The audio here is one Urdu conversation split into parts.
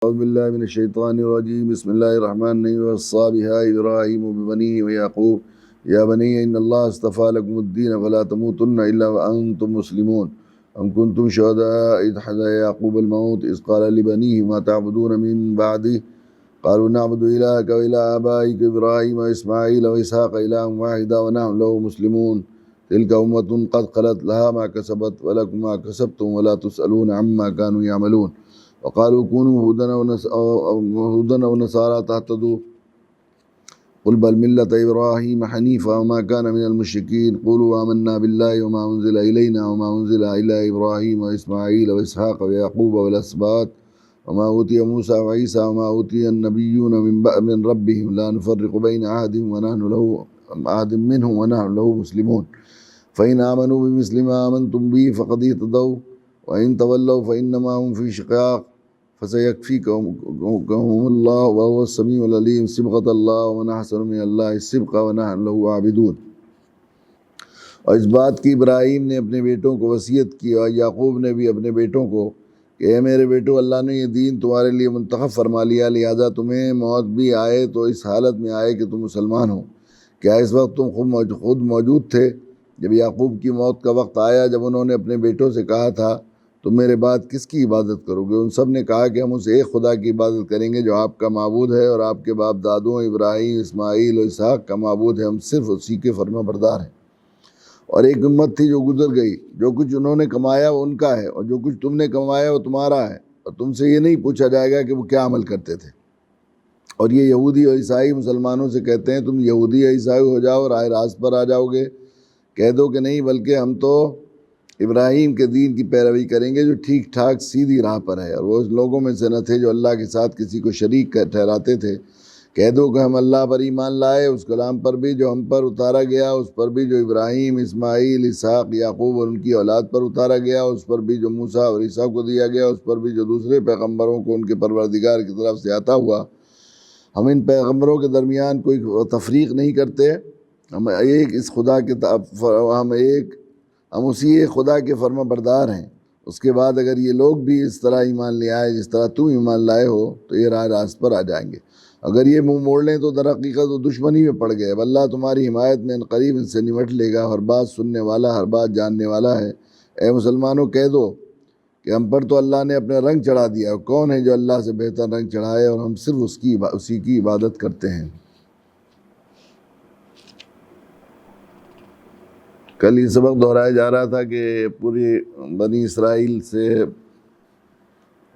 أعوذ بالله من الشيطان الرجيم. بسم الله الرحمن الرحيم. وصى بها إبراهيم ببنيه ويعقوب يا بني إن الله اصطفى لكم الدين فلا تموتن إلا وأنتم مسلمون. أم كنتم شهداء إذ حضر يعقوب الموت إذ قال لبنيه ما تعبدون من بعدي قالوا نعبد إلهك وإله آبائك إبراهيم وإسماعيل وإسحاق إلها واحدا ونحن له مسلمون. تلك أمة قد خلت لها ما كسبت ولكم ما كسبتم ولا تسألون عما كانوا يعملون. وقالوا كونوا هودا ونصارى تهتدوا قل بل ملة إبراهيم حنيفا وما كان من المشركين. قولوا آمنا بالله وما أنزل إلينا وما أنزل إلى إبراهيم وإسماعيل وإسحاق ويعقوب والأسباط وما أوتي موسى وعيسى وما أوتي النبيون من ربهم لا نفرق بين أحد منهم ونحن له مسلمون. فإن آمنوا بمثل ما آمنتم به فقد اهتدوا وإن تولوا فإنما هم في شقاق فسيكفيكهم الله وهو السميع العليم. صبغة الله ومن أحسن من الله صبغة ونحن له عابدون. اور اس بات کی ابراہیم نے اپنے بیٹوں کو وصیت کی اور یعقوب نے بھی اپنے بیٹوں کو کہ اے میرے بیٹو، اللہ نے یہ دین تمہارے لیے منتخب فرما لیا، لہذا تمہیں موت بھی آئے تو اس حالت میں آئے کہ تم مسلمان ہو۔ کیا اس وقت تم خود موجود تھے جب یعقوب کی موت کا وقت آیا، جب انہوں نے اپنے بیٹوں سے کہا تھا تم میرے بعد کس کی عبادت کرو گے؟ ان سب نے کہا کہ ہم اس ایک خدا کی عبادت کریں گے جو آپ کا معبود ہے اور آپ کے باپ دادوں ابراہیم، اسماعیل اور اسحاق کا معبود ہے، ہم صرف اسی کے فرما بردار ہیں۔ اور ایک امت تھی جو گزر گئی، جو کچھ انہوں نے کمایا وہ ان کا ہے اور جو کچھ تم نے کمایا وہ تمہارا ہے، اور تم سے یہ نہیں پوچھا جائے گا کہ وہ کیا عمل کرتے تھے۔ اور یہ یہودی اور عیسائی مسلمانوں سے کہتے ہیں تم یہودی یا عیسائی ہو جاؤ اور رائے راست پر آ جاؤ گے۔ کہہ دو کہ نہیں، بلکہ ہم تو ابراہیم کے دین کی پیروی کریں گے جو ٹھیک ٹھاک سیدھی راہ پر ہے، اور وہ اس لوگوں میں سے نہ تھے جو اللہ کے ساتھ کسی کو شریک ٹھہراتے تھے۔ کہہ دو کہ ہم اللہ پر ایمان لائے، اس کلام پر بھی جو ہم پر اتارا گیا، اس پر بھی جو ابراہیم، اسماعیل، اسحاق، یعقوب اور ان کی اولاد پر اتارا گیا، اس پر بھی جو موسیٰ اور عیسیٰ کو دیا گیا، اس پر بھی جو دوسرے پیغمبروں کو ان کے پروردگار کی طرف سے عطا ہوا۔ ہم ان پیغمبروں کے درمیان کوئی تفریق نہیں کرتے، ہم اسی ایک خدا کے فرما بردار ہیں۔ اس کے بعد اگر یہ لوگ بھی اس طرح ایمان لے آئے جس طرح تم ایمان لائے ہو تو یہ راہ راست پر آ جائیں گے۔ اگر یہ منہ موڑ لیں تو در حقیقت وہ دشمنی میں پڑ گئے۔ اب اللہ تمہاری حمایت میں عنقریب ان سے نمٹ لے گا، ہر بات سننے والا، ہر بات جاننے والا ہے۔ اے مسلمانوں، کہہ دو کہ ہم پر تو اللہ نے اپنا رنگ چڑھا دیا، اور کون ہے جو اللہ سے بہتر رنگ چڑھائے، اور ہم صرف اسی کی عبادت کرتے ہیں۔ کل یہ سبق دہرایا جا رہا تھا کہ پوری بنی اسرائیل سے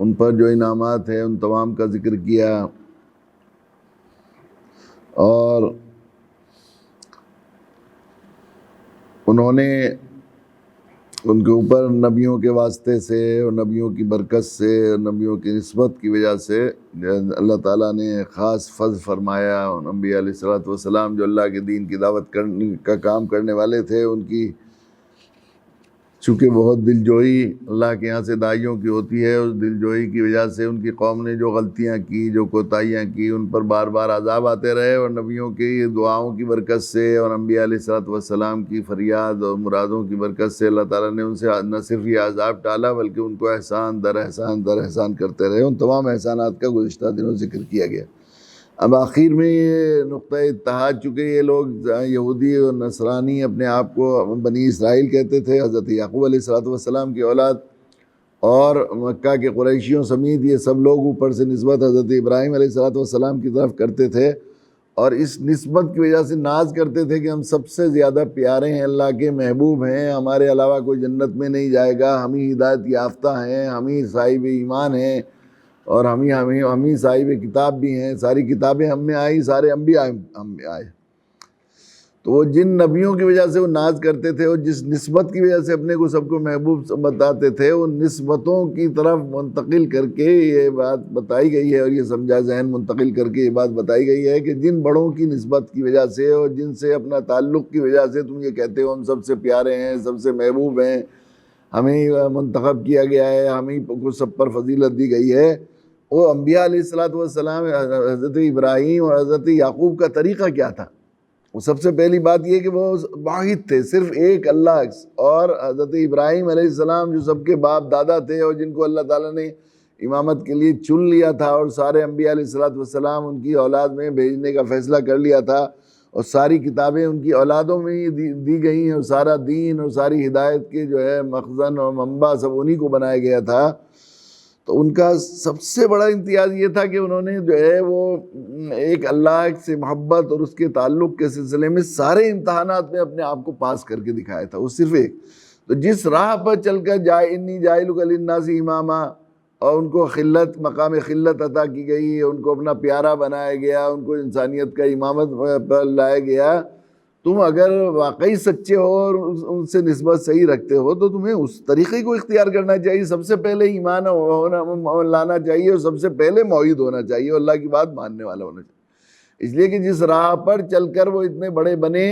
ان پر جو انعامات ہیں ان تمام کا ذکر کیا، اور انہوں نے ان کے اوپر نبیوں کے واسطے سے اور نبیوں کی برکت سے اور نبیوں کی نسبت کی وجہ سے اللہ تعالیٰ نے خاص فضل فرمایا۔ انبیاء علیہ الصلوۃ والسلام جو اللہ کے دین کی دعوت کا کام کرنے والے تھے، ان کی چونکہ بہت دلجوئی اللہ کے یہاں سے داعیوں کی ہوتی ہے، اس دلجوئی کی وجہ سے ان کی قوم نے جو غلطیاں کی، جو کوتاہیاں کی، ان پر بار بار عذاب آتے رہے، اور نبیوں کی دعاؤں کی برکت سے اور انبیاء علیہ الصلوۃ والسلام کی فریاد اور مرادوں کی برکت سے اللہ تعالیٰ نے ان سے نہ صرف یہ عذاب ٹالا بلکہ ان کو احسان در احسان کرتے رہے۔ ان تمام احسانات کا گزشتہ دنوں ذکر کیا گیا۔ اب آخر میں یہ نقطہ اتحاد، چونکہ یہ لوگ یہودی اور نصرانی اپنے آپ کو بنی اسرائیل کہتے تھے، حضرت یعقوب علیہ الصلوۃ والسلام کی اولاد، اور مکہ کے قریشیوں سمیت یہ سب لوگ اوپر سے نسبت حضرت ابراہیم علیہ الصلوۃ والسلام کی طرف کرتے تھے، اور اس نسبت کی وجہ سے ناز کرتے تھے کہ ہم سب سے زیادہ پیارے ہیں، اللہ کے محبوب ہیں، ہمارے علاوہ کوئی جنت میں نہیں جائے گا، ہم ہی ہدایت یافتہ ہیں، ہم ہی صاحب ایمان ہیں، اور ہم ہی صاحب کتاب بھی ہیں، ساری کتابیں ہم میں آئی، سارے انبیاء ہم میں آئے۔ تو وہ جن نبیوں کی وجہ سے وہ ناز کرتے تھے اور جس نسبت کی وجہ سے اپنے کو سب کو محبوب بتاتے تھے، ان نسبتوں کی طرف منتقل کر کے یہ بات بتائی گئی ہے، اور یہ سمجھا ذہن منتقل کر کے یہ بات بتائی گئی ہے کہ جن بڑوں کی نسبت کی وجہ سے اور جن سے اپنا تعلق کی وجہ سے تم یہ کہتے ہو ہم سب سے پیارے ہیں، سب سے محبوب ہیں، ہمیں منتخب کیا گیا ہے، ہمیں کو سب پر فضیلت دی گئی ہے، وہ انبیاء علیہ الصلوۃ والسلام، حضرت ابراہیم اور حضرت یعقوب کا طریقہ کیا تھا؟ وہ سب سے پہلی بات یہ کہ وہ واحد تھے، صرف ایک اللہ، اور حضرت ابراہیم علیہ السلام جو سب کے باپ دادا تھے اور جن کو اللہ تعالیٰ نے امامت کے لیے چن لیا تھا اور سارے انبیاء علیہ الصلوۃ والسلام ان کی اولاد میں بھیجنے کا فیصلہ کر لیا تھا، اور ساری کتابیں ان کی اولادوں میں ہی دی گئی ہیں، اور سارا دین اور ساری ہدایت کے جو ہے مخزن اور منبع سب انہی کو بنایا گیا تھا، تو ان کا سب سے بڑا امتیاز یہ تھا کہ انہوں نے جو ہے وہ ایک اللہ سے محبت اور اس کے تعلق کے سلسلے میں سارے امتحانات میں اپنے آپ کو پاس کر کے دکھایا تھا، وہ صرف ایک تو جس راہ پر چل کر انی جاعلک للناس اماما، اور ان کو خلت مقام خلت عطا کی گئی، ان کو اپنا پیارا بنایا گیا، ان کو انسانیت کا امامت پر لایا گیا، تم اگر واقعی سچے ہو اور ان سے نسبت صحیح رکھتے ہو تو تمہیں اس طریقے کو اختیار کرنا چاہیے، سب سے پہلے ایمان لانا چاہیے، اور سب سے پہلے موحد ہونا چاہیے، اور اللہ کی بات ماننے والا ہونا چاہیے، اس لیے کہ جس راہ پر چل کر وہ اتنے بڑے بنے،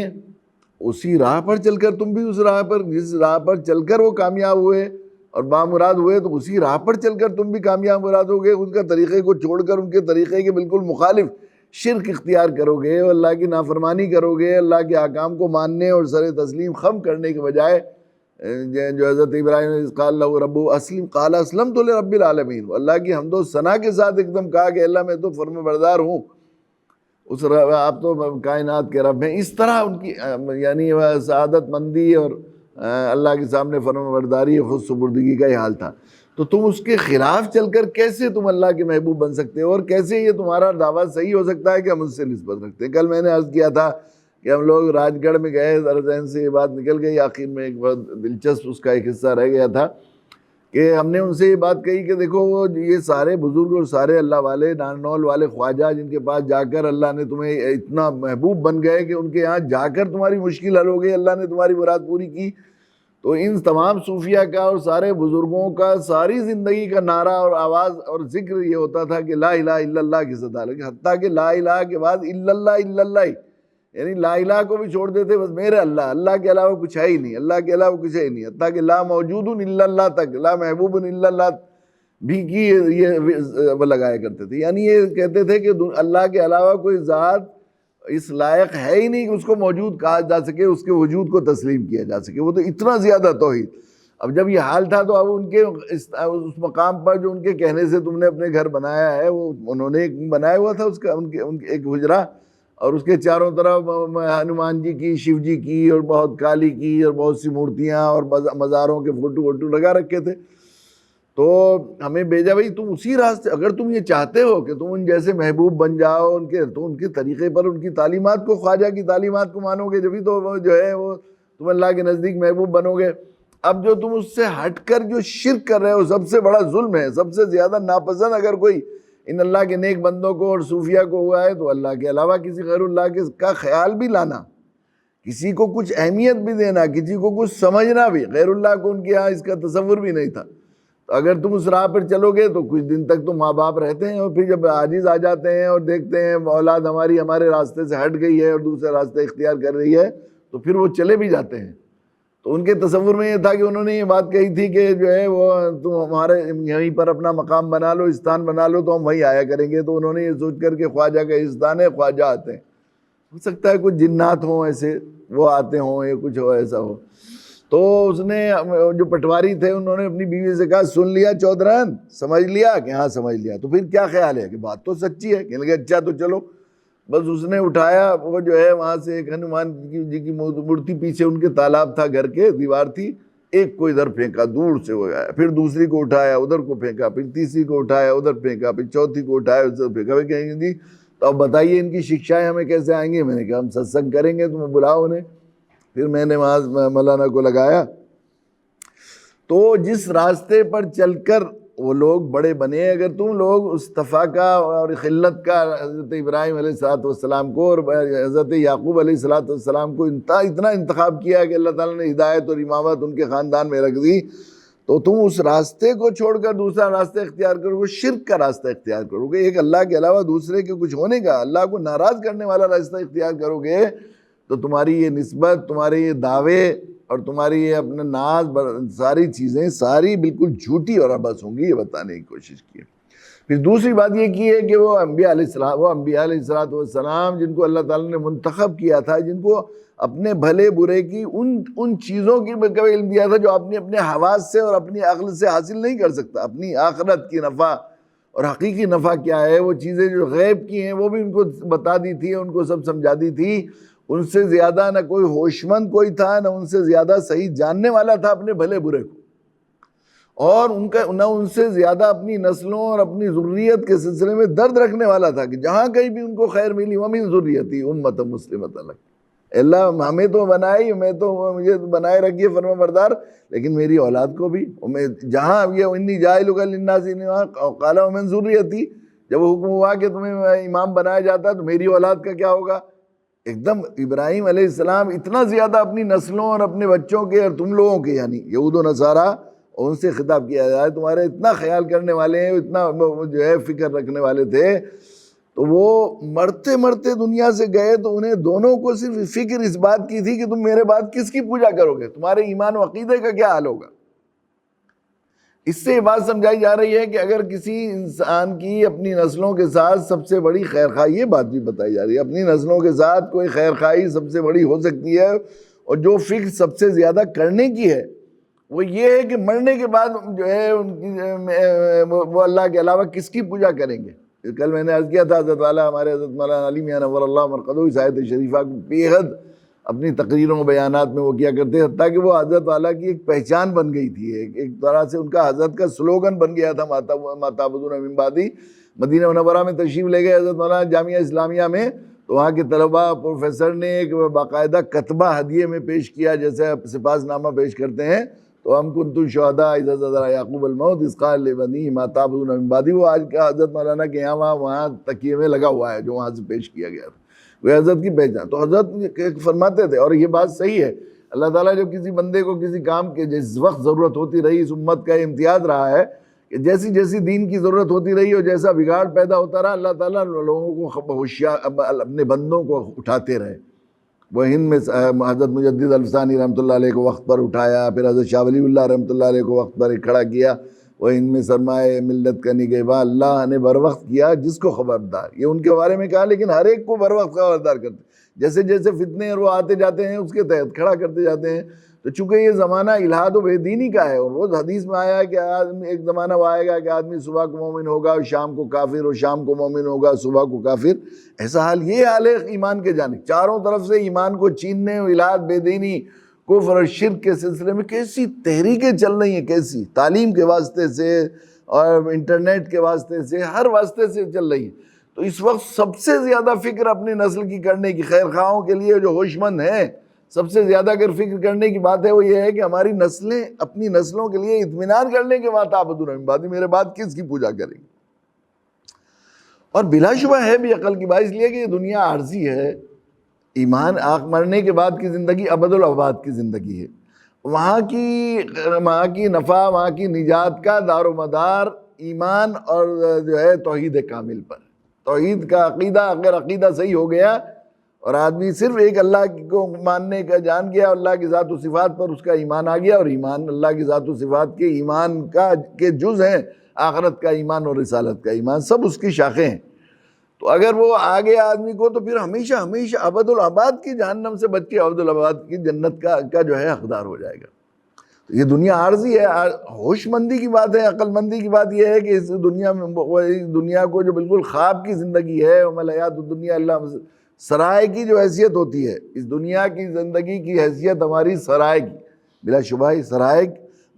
اسی راہ پر چل کر تم بھی اس راہ پر، جس راہ پر چل کر وہ کامیاب ہوئے اور بامراد ہوئے، تو اسی راہ پر چل کر تم بھی کامیاب مراد ہوگے۔ ان کا طریقے کو چھوڑ کر ان کے طریقے کے بالکل مخالف شرک اختیار کرو گے اور اللہ کی نافرمانی کرو گے، اللہ کے احکام کو ماننے اور سر تسلیم خم کرنے کے بجائے، جو حضرت ابراہیم نے قال لہ ربہ اسلم قال اسلمت لرب العالمین، اللہ کی حمد و ثنا کے ساتھ ایک دم کہا کہ اللہ میں تو فرما بردار ہوں، اس آپ تو کائنات کے رب ہیں۔ اس طرح ان کی یعنی سعادت مندی اور اللہ کے سامنے فرما برداری خود سپردگی کا یہ حال تھا، تو تم اس کے خلاف چل کر کیسے تم اللہ کے محبوب بن سکتے ہو، اور کیسے یہ تمہارا دعویٰ صحیح ہو سکتا ہے کہ ہم اس سے نسبت رکھتے ہیں۔ کل میں نے عرض کیا تھا کہ ہم لوگ راج گڑھ میں گئے، ذرا ذہن سے یہ بات نکل گئی، آخر میں ایک بہت دلچسپ اس کا ایک حصہ رہ گیا تھا کہ ہم نے ان سے یہ بات کہی کہ دیکھو وہ یہ سارے بزرگ اور سارے اللہ والے نانول والے خواجہ جن کے پاس جا کر اللہ نے تمہیں اتنا محبوب بن گئے کہ ان کے یہاں جا کر تمہاری مشکل حل ہو گئی، اللہ نے تمہاری مراد پوری کی، تو ان تمام صوفیہ کا اور سارے بزرگوں کا ساری زندگی کا نعرہ اور آواز اور ذکر یہ ہوتا تھا کہ لا الہ الا اللہ کی صدا لگے، حتیٰ کہ لا الہ کے بعد الا اللہ یعنی لا الہ کو بھی چھوڑ دیتے، بس میرے اللہ کے علاوہ کچھ ہے ہی نہیں، اللہ کے علاوہ کچھ ہے ہی نہیں، حتیٰ کہ لا موجود الا اللہ تک، لا محبوب الا اللہ بھی کی یہ لگایا کرتے تھے، یعنی یہ کہتے تھے کہ اللہ کے علاوہ کوئی ذات اس لائق ہے ہی نہیں کہ اس کو موجود کہا جا سکے، اس کے وجود کو تسلیم کیا جا سکے، وہ تو اتنا زیادہ توحید۔ اب جب یہ حال تھا تو اب ان کے اس مقام پر جو ان کے کہنے سے تم نے اپنے گھر بنایا ہے، وہ انہوں نے ایک بنایا ہوا تھا، اس کا ان کے ایک حجرہ، اور اس کے چاروں طرف ہنومان جی کی، شیو جی کی، اور بہت کالی کی، اور بہت سی مورتیاں اور مزاروں کے فوٹو ووٹو لگا رکھے تھے، تو ہمیں بھیجا بھائی تم اسی راستے، اگر تم یہ چاہتے ہو کہ تم ان جیسے محبوب بن جاؤ تو ان کے طریقے پر، ان کی تعلیمات کو، خواجہ کی تعلیمات کو مانو گے، جبھی تو جو ہے وہ تم اللہ کے نزدیک محبوب بنو گے۔ اب جو تم اس سے ہٹ کر جو شرک کر رہے ہو، سب سے بڑا ظلم ہے، سب سے زیادہ ناپسند اگر کوئی ان اللہ کے نیک بندوں کو اور صوفیہ کو ہوا ہے تو اللہ کے علاوہ کسی غیر اللہ کا خیال بھی لانا، کسی کو کچھ اہمیت بھی دینا، کسی کو کچھ سمجھنا بھی، غیر اللہ کو ان کے یہاں اس کا تصور بھی نہیں تھا۔ تو اگر تم اس راہ پر چلو گے تو کچھ دن تک تو ماں باپ رہتے ہیں، اور پھر جب عاجز آ جاتے ہیں اور دیکھتے ہیں اولاد ہماری ہمارے راستے سے ہٹ گئی ہے اور دوسرے راستے اختیار کر رہی ہے، تو پھر وہ چلے بھی جاتے ہیں۔ تو ان کے تصور میں یہ تھا کہ انہوں نے یہ بات کہی تھی کہ جو ہے وہ تم ہمارے یہیں پر اپنا مقام بنا لو، استان بنا لو، تو ہم وہیں آیا کریں گے۔ تو انہوں نے یہ سوچ کر کہ خواجہ کا استان ہے، خواجہ آتے ہیں، ہو سکتا ہے کچھ جنات ہوں ایسے، وہ آتے ہوں یا کچھ ہو ایسا ہو۔ تو اس نے جو پٹواری تھے انہوں نے اپنی بیوی سے کہا سن لیا چودھران، سمجھ لیا؟ کہ ہاں سمجھ لیا۔ تو پھر کیا خیال ہے کہ بات تو سچی ہے؟ کہنے لگے اچھا تو چلو۔ بس اس نے اٹھایا، وہ جو ہے وہاں سے ایک ہنومان جی کی مورتی، پیچھے ان کے تالاب تھا، گھر کے دیوار تھی، ایک کو ادھر پھینکا، دور سے وہ آیا، پھر دوسری کو اٹھایا ادھر کو پھینکا، پھر تیسری کو اٹھایا ادھر پھینکا، پھر چوتھی کو اٹھایا ادھر پھینکا۔ وہ کہیں گے جی تو اب بتائیے ان کی شکشائیں ہمیں کیسے آئیں گی؟ میں نے کہا ہم ستسنگ کریں گے، تمہیں بلاؤ انہیں۔ پھر میں نے وہاں مولانا کو لگایا۔ تو جس راستے پر چل کر وہ لوگ بڑے بنے، اگر تم لوگ اس تفاقہ اور خلت کا حضرت ابراہیم علیہ السلام کو اور حضرت یعقوب علیہ السلام کو اتنا انتخاب کیا کہ اللہ تعالیٰ نے ہدایت اور امامت ان کے خاندان میں رکھ دی، تو تم اس راستے کو چھوڑ کر دوسرا راستہ اختیار کرو گے، شرک کا راستہ اختیار کرو گے، ایک اللہ کے علاوہ دوسرے کے کچھ ہونے کا، اللہ کو ناراض کرنے والا راستہ اختیار کرو گے، تو تمہاری یہ نسبت، تمہارے یہ دعوے اور تمہاری یہ اپنا ناز، ساری چیزیں ساری بالکل جھوٹی اور عبث ہوں گی، یہ بتانے کی کوشش کی۔ پھر دوسری بات یہ کی ہے کہ وہ انبیاء علیہ السلام جن کو اللہ تعالیٰ نے منتخب کیا تھا، جن کو اپنے بھلے برے کی ان چیزوں کی کبھی علم دیا تھا جو اپنے حواس سے اور اپنی عقل سے حاصل نہیں کر سکتا. اپنی آخرت کی نفع اور حقیقی نفع کیا ہے، وہ چیزیں جو غیب کی ہیں وہ بھی ان کو بتا دی تھی، ان کو سب سمجھا دی تھی. ان سے زیادہ نہ کوئی ہوش مند کوئی تھا، نہ ان سے زیادہ صحیح جاننے والا تھا اپنے بھلے برے کو، اور نہ ان سے زیادہ اپنی نسلوں اور اپنی ذریت کے سلسلے میں درد رکھنے والا تھا کہ جہاں کہیں بھی ان کو خیر ملی وَمِن ذُرِّيَّتِي أُمَّةً مُسْلِمَةً لَكَ. اللہ ہمیں تو بنائی، مجھے بنائے رکھیے فرما بردار، لیکن میری اولاد کو بھی جہاں یہ انی جاعلک للناس اماما قال ومن ذریتی، جب وہ حکم ہوا کہ تمہیں امام بنایا جاتا تو میری اولاد کا کیا ہوگا. ایک دم ابراہیم علیہ السلام اتنا زیادہ اپنی نسلوں اور اپنے بچوں کے اور تم لوگوں کے یعنی یہود و نصارہ ان سے خطاب کیا جائے تمہارے اتنا خیال کرنے والے ہیں، اتنا جو ہے فکر رکھنے والے تھے. تو وہ مرتے مرتے دنیا سے گئے تو انہیں دونوں کو صرف فکر اس بات کی تھی کہ تم میرے بعد کس کی پوجا کرو گے، تمہارے ایمان و عقیدے کا کیا حال ہوگا. اس سے یہ بات سمجھائی جا رہی ہے کہ اگر کسی انسان کی اپنی نسلوں کے ساتھ سب سے بڑی خیر خواہی، یہ بات بھی بتائی جا رہی ہے، اپنی نسلوں کے ساتھ کوئی خیر خواہی سب سے بڑی ہو سکتی ہے، اور جو فکر سب سے زیادہ کرنے کی ہے وہ یہ ہے کہ مرنے کے بعد جو ہے ان کی وہ اللہ کے علاوہ کس کی پوجا کریں گے. کل میں نے عرض کیا تھا حضرت والا ہمارے حضرت مولانا علی میاں نور اللہ مرقدہ اس آیت شریفہ کو بے حد اپنی تقریروں و بیانات میں وہ کیا کرتے ہیں، حتیٰ کہ وہ حضرت والا کی ایک پہچان بن گئی تھی، ایک طرح سے ان کا حضرت کا سلوگن بن گیا تھا. ما تعبدون من بعدی. مدینہ منورہ میں تشریف لے گئے حضرت مولانا جامعہ اسلامیہ میں، تو وہاں کے طلباء پروفیسر نے ایک باقاعدہ کتبہ ہدیے میں پیش کیا، جیسے سپاس نامہ پیش کرتے ہیں. تو ہم کنتم شہداء اذ حضر یعقوب الموت اذ قال لبنیہ ما تعبدون من بعدی. وہ آج کا حضرت مولانا کے یہاں وہاں تکیے میں لگا ہوا ہے جو وہاں سے پیش کیا گیا تھا، وہ حضرت کی پہچان. تو حضرت فرماتے تھے، اور یہ بات صحیح ہے، اللہ تعالیٰ جو کسی بندے کو کسی کام کے جس وقت ضرورت ہوتی رہی، اس امت کا امتیاز رہا ہے کہ جیسی جیسی دین کی ضرورت ہوتی رہی اور جیسا بگاڑ پیدا ہوتا رہا، اللہ تعالیٰ لوگوں کو ہوشیار اپنے بندوں کو اٹھاتے رہے. وہ ہند میں حضرت مجدد الفسانی رحمۃ اللہ علیہ کو وقت پر اٹھایا، پھر حضرت شاہ ولی اللہ رحمۃ اللہ علیہ کو وقت پر کھڑا کیا. وہ ہند میں سرمایہ ملت کا نگہباں اللہ نے بر وقت کیا جس کو خبردار، یہ ان کے بارے میں کہا، لیکن ہر ایک کو بر وقت خبردار کرتے، جیسے جیسے فتنے اور وہ آتے جاتے ہیں اس کے تحت کھڑا کرتے جاتے ہیں. تو چونکہ یہ زمانہ الہاد و بے دینی کا ہے، اور وہ حدیث میں آیا ہے کہ آدمی ایک زمانہ وہ آئے گا کہ آدمی صبح کو مومن ہوگا اور شام کو کافر، اور شام کو مومن ہوگا صبح کو کافر. ایسا حال، یہ حال ہے ایمان کے جانب، چاروں طرف سے ایمان کو چھیننے، الہاد، بے دینی، کفر اور شرک کے سلسلے میں کیسی تحریکیں چل رہی ہیں، کیسی تعلیم کے واسطے سے اور انٹرنیٹ کے واسطے سے، ہر واسطے سے چل رہی ہیں. تو اس وقت سب سے زیادہ فکر اپنی نسل کی کرنے کی، خیر خواہوں کے لیے جو ہوش مند ہیں، سب سے زیادہ اگر فکر کرنے کی بات ہے وہ یہ ہے کہ ہماری نسلیں اپنی نسلوں کے لیے اطمینان کرنے کے بعد تعبدون من بعدی، میرے بعد کس کی پوجا کریں گے. اور بلا شبہ ہے بھی عقل کی بات، اس لیے کہ یہ دنیا عارضی ہے. ایمان مرنے کے بعد کی زندگی ابد الاباد کی زندگی ہے. وہاں کی نفع، وہاں کی نجات کا دار و مدار ایمان اور جو ہے توحید کامل پر. توحید کا عقیدہ، اگر عقیدہ صحیح ہو گیا اور آدمی صرف ایک اللہ کو ماننے کا جان گیا، اللہ کی ذات و صفات پر اس کا ایمان آ گیا، اور ایمان اللہ کی ذات و صفات کے ایمان کے جز ہیں، آخرت کا ایمان اور رسالت کا ایمان، سب اس کی شاخیں ہیں. تو اگر وہ آ گیا آدمی کو تو پھر ہمیشہ ہمیشہ ابد الاباد کی جہنم سے بچ کے ابد الاباد کی جنت کا جو ہے حقدار ہو جائے گا. تو یہ دنیا عارضی ہے. ہوش مندی کی بات ہے، عقل مندی کی بات یہ ہے کہ اس دنیا کو جو بالکل خواب کی زندگی ہے، وما الحیات الدنیا اللہ سرائے کی جو حیثیت ہوتی ہے، اس دنیا کی زندگی کی حیثیت ہماری سرائے کی، بلا شبہ ہی سرائے،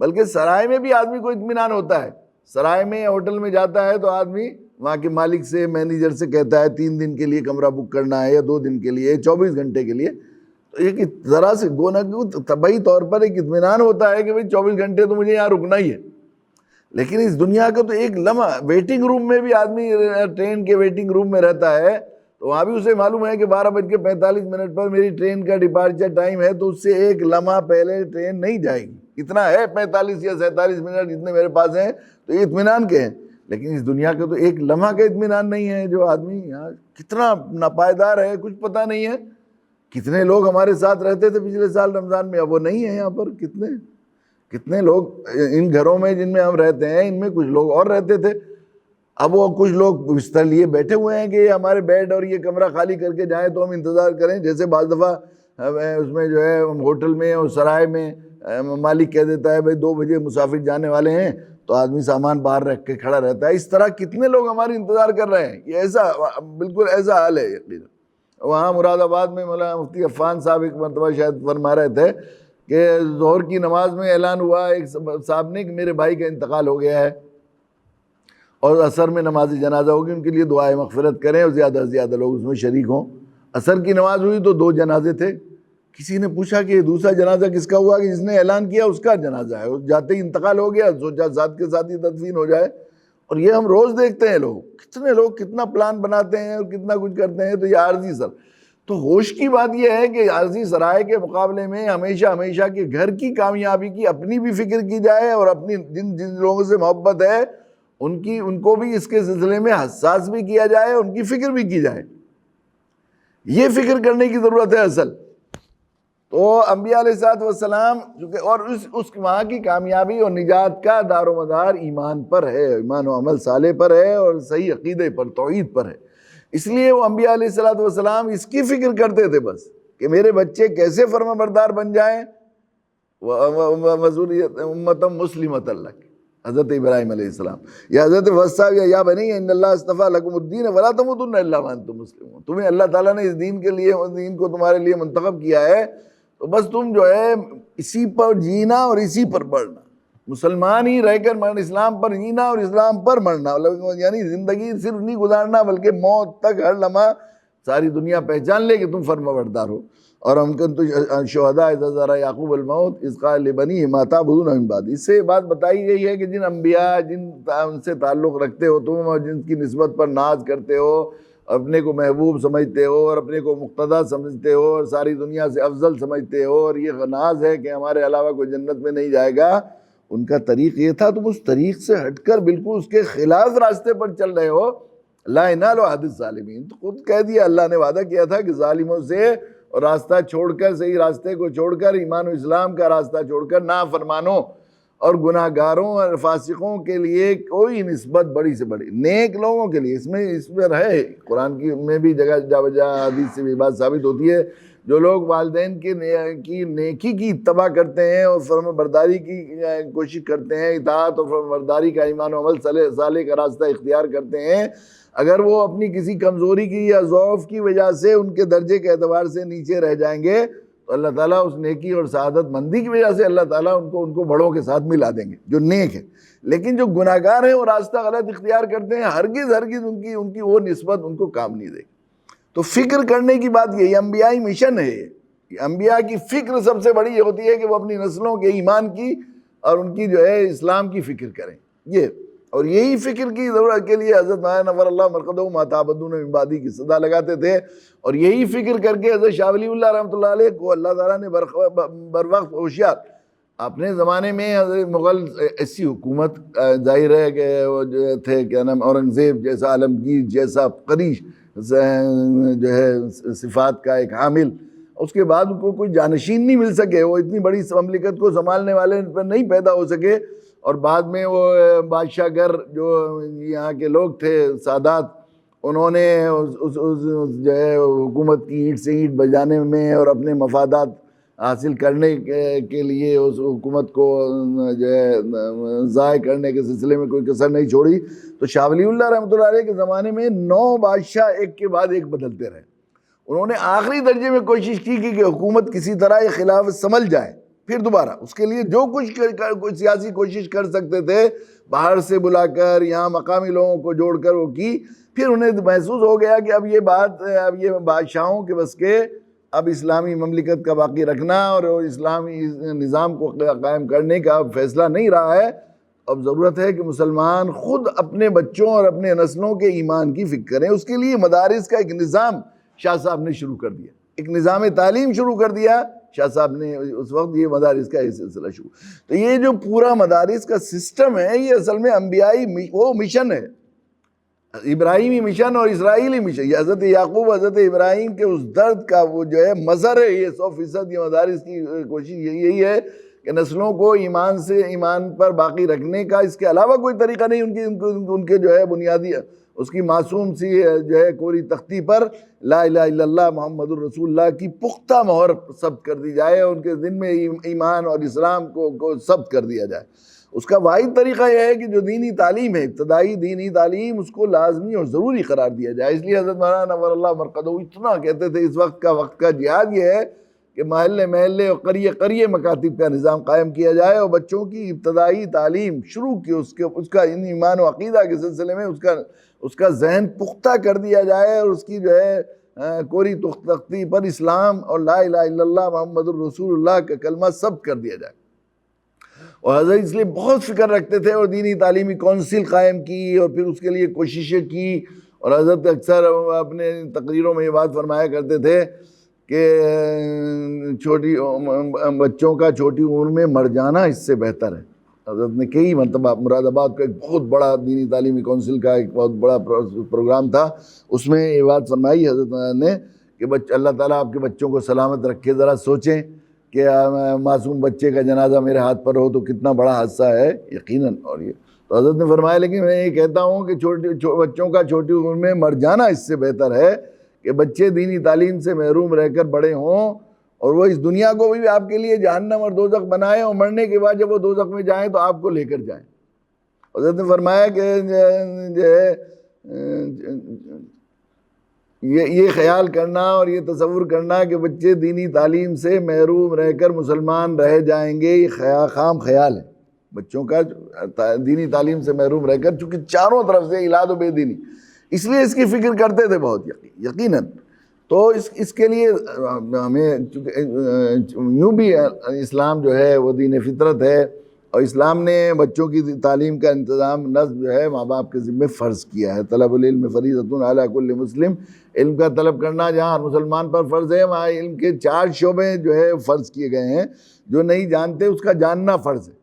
بلکہ سرائے میں بھی آدمی کو اطمینان ہوتا ہے. سرائے میں ہوٹل میں جاتا ہے تو آدمی وہاں کے مالک سے، مینیجر سے کہتا ہے 3 دن کے لیے کمرہ بک کرنا ہے، یا 2 دن کے لیے، 24 گھنٹے کے لیے. تو ایک ذرا سے گونا طبعی طور پر ایک اطمینان ہوتا ہے کہ بھئی 24 گھنٹے تو مجھے یہاں رکنا ہی ہے. لیکن اس دنیا کا تو ایک لمحہ، ویٹنگ روم میں بھی آدمی ٹرین کے ویٹنگ روم میں رہتا ہے تو وہاں بھی اسے معلوم ہے کہ 12:45 پر میری ٹرین کا ڈپارچر ٹائم ہے، تو اس سے ایک لمحہ پہلے ٹرین نہیں جائے گی. اتنا ہے 45 یا 47 منٹ جتنے میرے پاس ہیں تو یہ اطمینان کے ہیں. لیکن اس دنیا کا تو ایک لمحہ کا اطمینان نہیں ہے. جو آدمی یہاں کتنا ناپائیدار ہے کچھ پتہ نہیں ہے. کتنے لوگ ہمارے ساتھ رہتے تھے پچھلے سال رمضان میں، اب وہ نہیں ہیں یہاں پر. کتنے لوگ ان گھروں میں جن میں ہم رہتے ہیں، ان میں کچھ لوگ اور رہتے تھے. اب وہ کچھ لوگ بستر لیے بیٹھے ہوئے ہیں کہ یہ ہمارے بیڈ اور یہ کمرہ خالی کر کے جائیں تو ہم انتظار کریں. جیسے بعض دفعہ اس میں جو ہے ہوٹل میں اور سرائے میں مالک کہہ دیتا ہے بھائی 2 بجے مسافر جانے والے ہیں تو آدمی سامان باہر رکھ کے کھڑا رہتا ہے. اس طرح کتنے لوگ ہماری انتظار کر رہے ہیں. یہ ایسا بالکل ایسا حال ہے یقینا. وہاں مراد آباد میں مولانا مفتی عفان صاحب ایک مرتبہ شاید فرما رہے تھے کہ ظہر کی نماز میں اعلان ہوا ایک صاحب نے کہ میرے بھائی کا انتقال ہو گیا ہے اور عصر میں نماز جنازہ ہوگی, ان کے لیے دعائے مغفرت کریں اور زیادہ سے زیادہ لوگ اس میں شریک ہوں. عصر کی نماز ہوئی تو 2 جنازے تھے. کسی نے پوچھا کہ دوسرا جنازہ کس کا ہوا؟ کہ جس نے اعلان کیا اس کا جنازہ ہے, جاتے ہی انتقال ہو گیا, سوچا ذات کے ساتھ ہی تدفین ہو جائے. اور یہ ہم روز دیکھتے ہیں لوگ کتنے لوگ کتنا پلان بناتے ہیں اور کتنا کچھ کرتے ہیں. تو یہ عارضی سر تو ہوش کی بات یہ ہے کہ عارضی سرائے کے مقابلے میں ہمیشہ کہ گھر کی کامیابی کی اپنی بھی فکر کی جائے اور اپنی جن لوگوں سے محبت ہے ان کو بھی اس کے سلسلے میں حساس بھی کیا جائے, ان کی فکر بھی کی جائے. یہ فکر کرنے کی ضرورت ہے اصل. تو انبیاء علیہ السلام اور اس وہاں کی کامیابی اور نجات کا دار و مدار ایمان پر ہے, ایمان و عمل صالح پر ہے اور صحیح عقیدے پر, توحید پر ہے. اس لیے وہ انبیاء علیہ السلام اس کی فکر کرتے تھے بس کہ میرے بچے کیسے فرما بردار بن جائیں, امتا مسلمۃ لک. حضرت ابراہیم علیہ السلام یا حضرت وصا یا بنی ان اللہ اصطفیٰ لکم الدین ولا تموتن الا وانتم مسلمون. تمہیں اللہ تعالیٰ نے اس دین کے لیے, اس دین کو تمہارے لیے منتخب کیا ہے تو بس تم جو ہے اسی پر جینا اور اسی پر بڑھنا, مسلمان ہی رہ کر مرنا, اسلام پر جینا اور اسلام پر مرنا. یعنی زندگی صرف نہیں گزارنا بلکہ موت تک ہر لمحہ ساری دنیا پہچان لے کہ تم فرمانبردار ہو. اور ہم کنتم شہداء اذ حضر یعقوب الموت اذ قال لبنیہ ما تعبدون من بعدی. اس سے بات بتائی گئی ہے کہ جن انبیاء ان سے تعلق رکھتے ہو تم اور جن کی نسبت پر ناز کرتے ہو, اپنے کو محبوب سمجھتے ہو اور اپنے کو مقتدی سمجھتے ہو اور ساری دنیا سے افضل سمجھتے ہو اور یہ ناز ہے کہ ہمارے علاوہ کوئی جنت میں نہیں جائے گا, ان کا طریق یہ تھا. تم اس طریق سے ہٹ کر بالکل اس کے خلاف راستے پر چل رہے ہو. لا ینال عہد الظالمین, تو خود کہہ دیا اللہ نے وعدہ کیا تھا کہ ظالموں سے اور راستہ چھوڑ کر, صحیح راستے کو چھوڑ کر, ایمان و اسلام کا راستہ چھوڑ کر نافرمانوں اور گناہ گاروں اور فاسقوں کے لیے کوئی نسبت بڑی سے بڑی. نیک لوگوں کے لیے اس میں ہے قرآن کی میں بھی جگہ جا بجا حدیث سے بھی بات ثابت ہوتی ہے, جو لوگ والدین کی نیکی کی اتباع کرتے ہیں اور فرما برداری کی کوشش کرتے ہیں, اطاعت اور فرما برداری کا ایمان و عمل صالح کا راستہ اختیار کرتے ہیں, اگر وہ اپنی کسی کمزوری کی یا ضعف کی وجہ سے ان کے درجے کے اعتبار سے نیچے رہ جائیں گے تو اللہ تعالیٰ اس نیکی اور سعادت مندی کی وجہ سے اللہ تعالیٰ ان کو بڑوں کے ساتھ ملا دیں گے جو نیک ہیں. لیکن جو گناہ گار ہیں وہ راستہ غلط اختیار کرتے ہیں, ہرگز ان کی وہ نسبت ان کو کام نہیں دے گی. تو فکر کرنے کی بات یہی انبیائی مشن ہے. انبیاء کی فکر سب سے بڑی یہ ہوتی ہے کہ وہ اپنی نسلوں کے ایمان کی اور ان کی جو ہے اسلام کی فکر کریں. یہ اور یہی فکر کی ضرورت کے لیے حضرت نور اللہ مرقدہ ما تعبدون من بعدی کی صدا لگاتے تھے, اور یہی فکر کر کے حضرت شاہ ولی اللہ رحمۃ اللہ علیہ کو اللہ تعالیٰ نے بر وقت ہوشیار. اپنے زمانے میں حضرت مغل ایسی حکومت ظاہر ہے کہ وہ جو تھے کیا نام اورنگزیب جیسا, عالمگیر جیسا قریش جو ہے صفات کا ایک حامل, اس کے بعد ان کو کوئی جانشین نہیں مل سکے, وہ اتنی بڑی مملکت کو سنبھالنے والے پر نہیں پیدا ہو سکے. اور بعد میں وہ بادشاہ گر جو یہاں کے لوگ تھے سادات, انہوں نے جو ہے حکومت کی اینٹ سے اینٹ بجانے میں اور اپنے مفادات حاصل کرنے کے لیے اس حکومت کو جو ہے ضائع کرنے کے سلسلے میں کوئی کسر نہیں چھوڑی. تو شاہ ولی اللہ رحمۃ اللہ علیہ کے زمانے میں 9 بادشاہ ایک کے بعد ایک بدلتے رہے. انہوں نے آخری درجے میں کوشش کی کہ حکومت کسی طرح خلاف سنبھل جائے. پھر دوبارہ اس کے لیے جو کچھ سیاسی کوشش کر سکتے تھے باہر سے بلا کر یہاں مقامی لوگوں کو جوڑ کر وہ کی. پھر انہیں محسوس ہو گیا کہ اب یہ بادشاہوں کے بس کے اب اسلامی مملکت کا باقی رکھنا اور اسلامی نظام کو قائم کرنے کا اب فیصلہ نہیں رہا ہے. اب ضرورت ہے کہ مسلمان خود اپنے بچوں اور اپنے نسلوں کے ایمان کی فکر کریں. اس کے لیے مدارس کا ایک نظام شاہ صاحب نے شروع کر دیا, ایک نظام تعلیم شروع کر دیا شاہ صاحب نے اس وقت. یہ مدارس کا سلسلہ شروع. تو یہ جو پورا مدارس کا سسٹم ہے یہ اصل میں انبیائی وہ مشن ہے, ابراہیمی مشن اور اسرائیلی مشن. یہ حضرت یعقوب حضرت ابراہیم کے اس درد کا وہ جو ہے مظہر ہے یہ 100%. یہ مدارس کی کوشش یہی ہے کہ نسلوں کو ایمان پر باقی رکھنے کا اس کے علاوہ کوئی طریقہ نہیں. ان کے جو ہے بنیادی اس کی معصوم سی جو ہے کوری تختی پر لا الہ الا اللہ محمد الرسول اللہ کی پختہ مہر ثبت کر دی جائے، ان کے ذہن میں ایمان اور اسلام کو ثبت کر دیا جائے. اس کا واحد طریقہ یہ ہے کہ جو دینی تعلیم ہے، ابتدائی دینی تعلیم، اس کو لازمی اور ضروری قرار دیا جائے. اس لیے حضرت مولانا نور اللہ مرقدہ اتنا کہتے تھے اس وقت کا جہاد یہ ہے کہ محلے محلے اور قریے قریے مکاتب کا نظام قائم کیا جائے اور بچوں کی ابتدائی تعلیم شروع کی اس کا ایمان و عقیدہ کے سلسلے میں اس کا ذہن پختہ کر دیا جائے اور اس کی جو ہے کوری تختی پر اسلام اور لا الہ الا اللہ محمد الرسول اللہ کا کلمہ ثبت کر دیا جائے. اور حضرت اس لیے بہت فکر رکھتے تھے اور دینی تعلیمی کونسل قائم کی اور پھر اس کے لیے کوششیں کی. اور حضرت اکثر اپنے تقریروں میں یہ بات فرمایا کرتے تھے کہ بچوں کا چھوٹی عمر میں مر جانا اس سے بہتر ہے. حضرت نے کئی مرتبہ مراد آباد کا ایک بہت بڑا دینی تعلیمی کونسل کا ایک بہت بڑا پروگرام تھا، اس میں یہ بات فرمائی حضرت نے کہ اللہ تعالیٰ آپ کے بچوں کو سلامت رکھے. ذرا سوچیں کہ معصوم بچے کا جنازہ میرے ہاتھ پر ہو تو کتنا بڑا حادثہ ہے یقیناً. اور یہ تو حضرت نے فرمایا لیکن میں یہ کہتا ہوں کہ بچوں کا چھوٹی عمر میں مر جانا اس سے بہتر ہے کہ بچے دینی تعلیم سے محروم رہ کر بڑے ہوں اور وہ اس دنیا کو بھی آپ کے لیے جہنم اور دوزخ بنائیں اور مرنے کے بعد جب وہ دوزخ میں جائیں تو آپ کو لے کر جائیں. حضرت نے فرمایا کہ یہ خیال کرنا اور یہ تصور کرنا کہ بچے دینی تعلیم سے محروم رہ کر مسلمان رہ جائیں گے، یہ خام خیال ہے. بچوں کا دینی تعلیم سے محروم رہ کر، چونکہ چاروں طرف سے الاد و بے دینی، اس لیے اس کی فکر کرتے تھے بہت یقیناً. تو اس کے لیے ہمیں یوں بھی اسلام جو ہے وہ دین فطرت ہے اور اسلام نے بچوں کی تعلیم کا انتظام نصب جو ہے ماں باپ کے ذمہ فرض کیا ہے. طلب العلم فریضۃ علی کل مسلم، علم کا طلب کرنا جہاں مسلمان پر فرض ہے وہاں علم کے 4 شعبے جو ہے فرض کیے گئے ہیں. جو نہیں جانتے اس کا جاننا فرض ہے.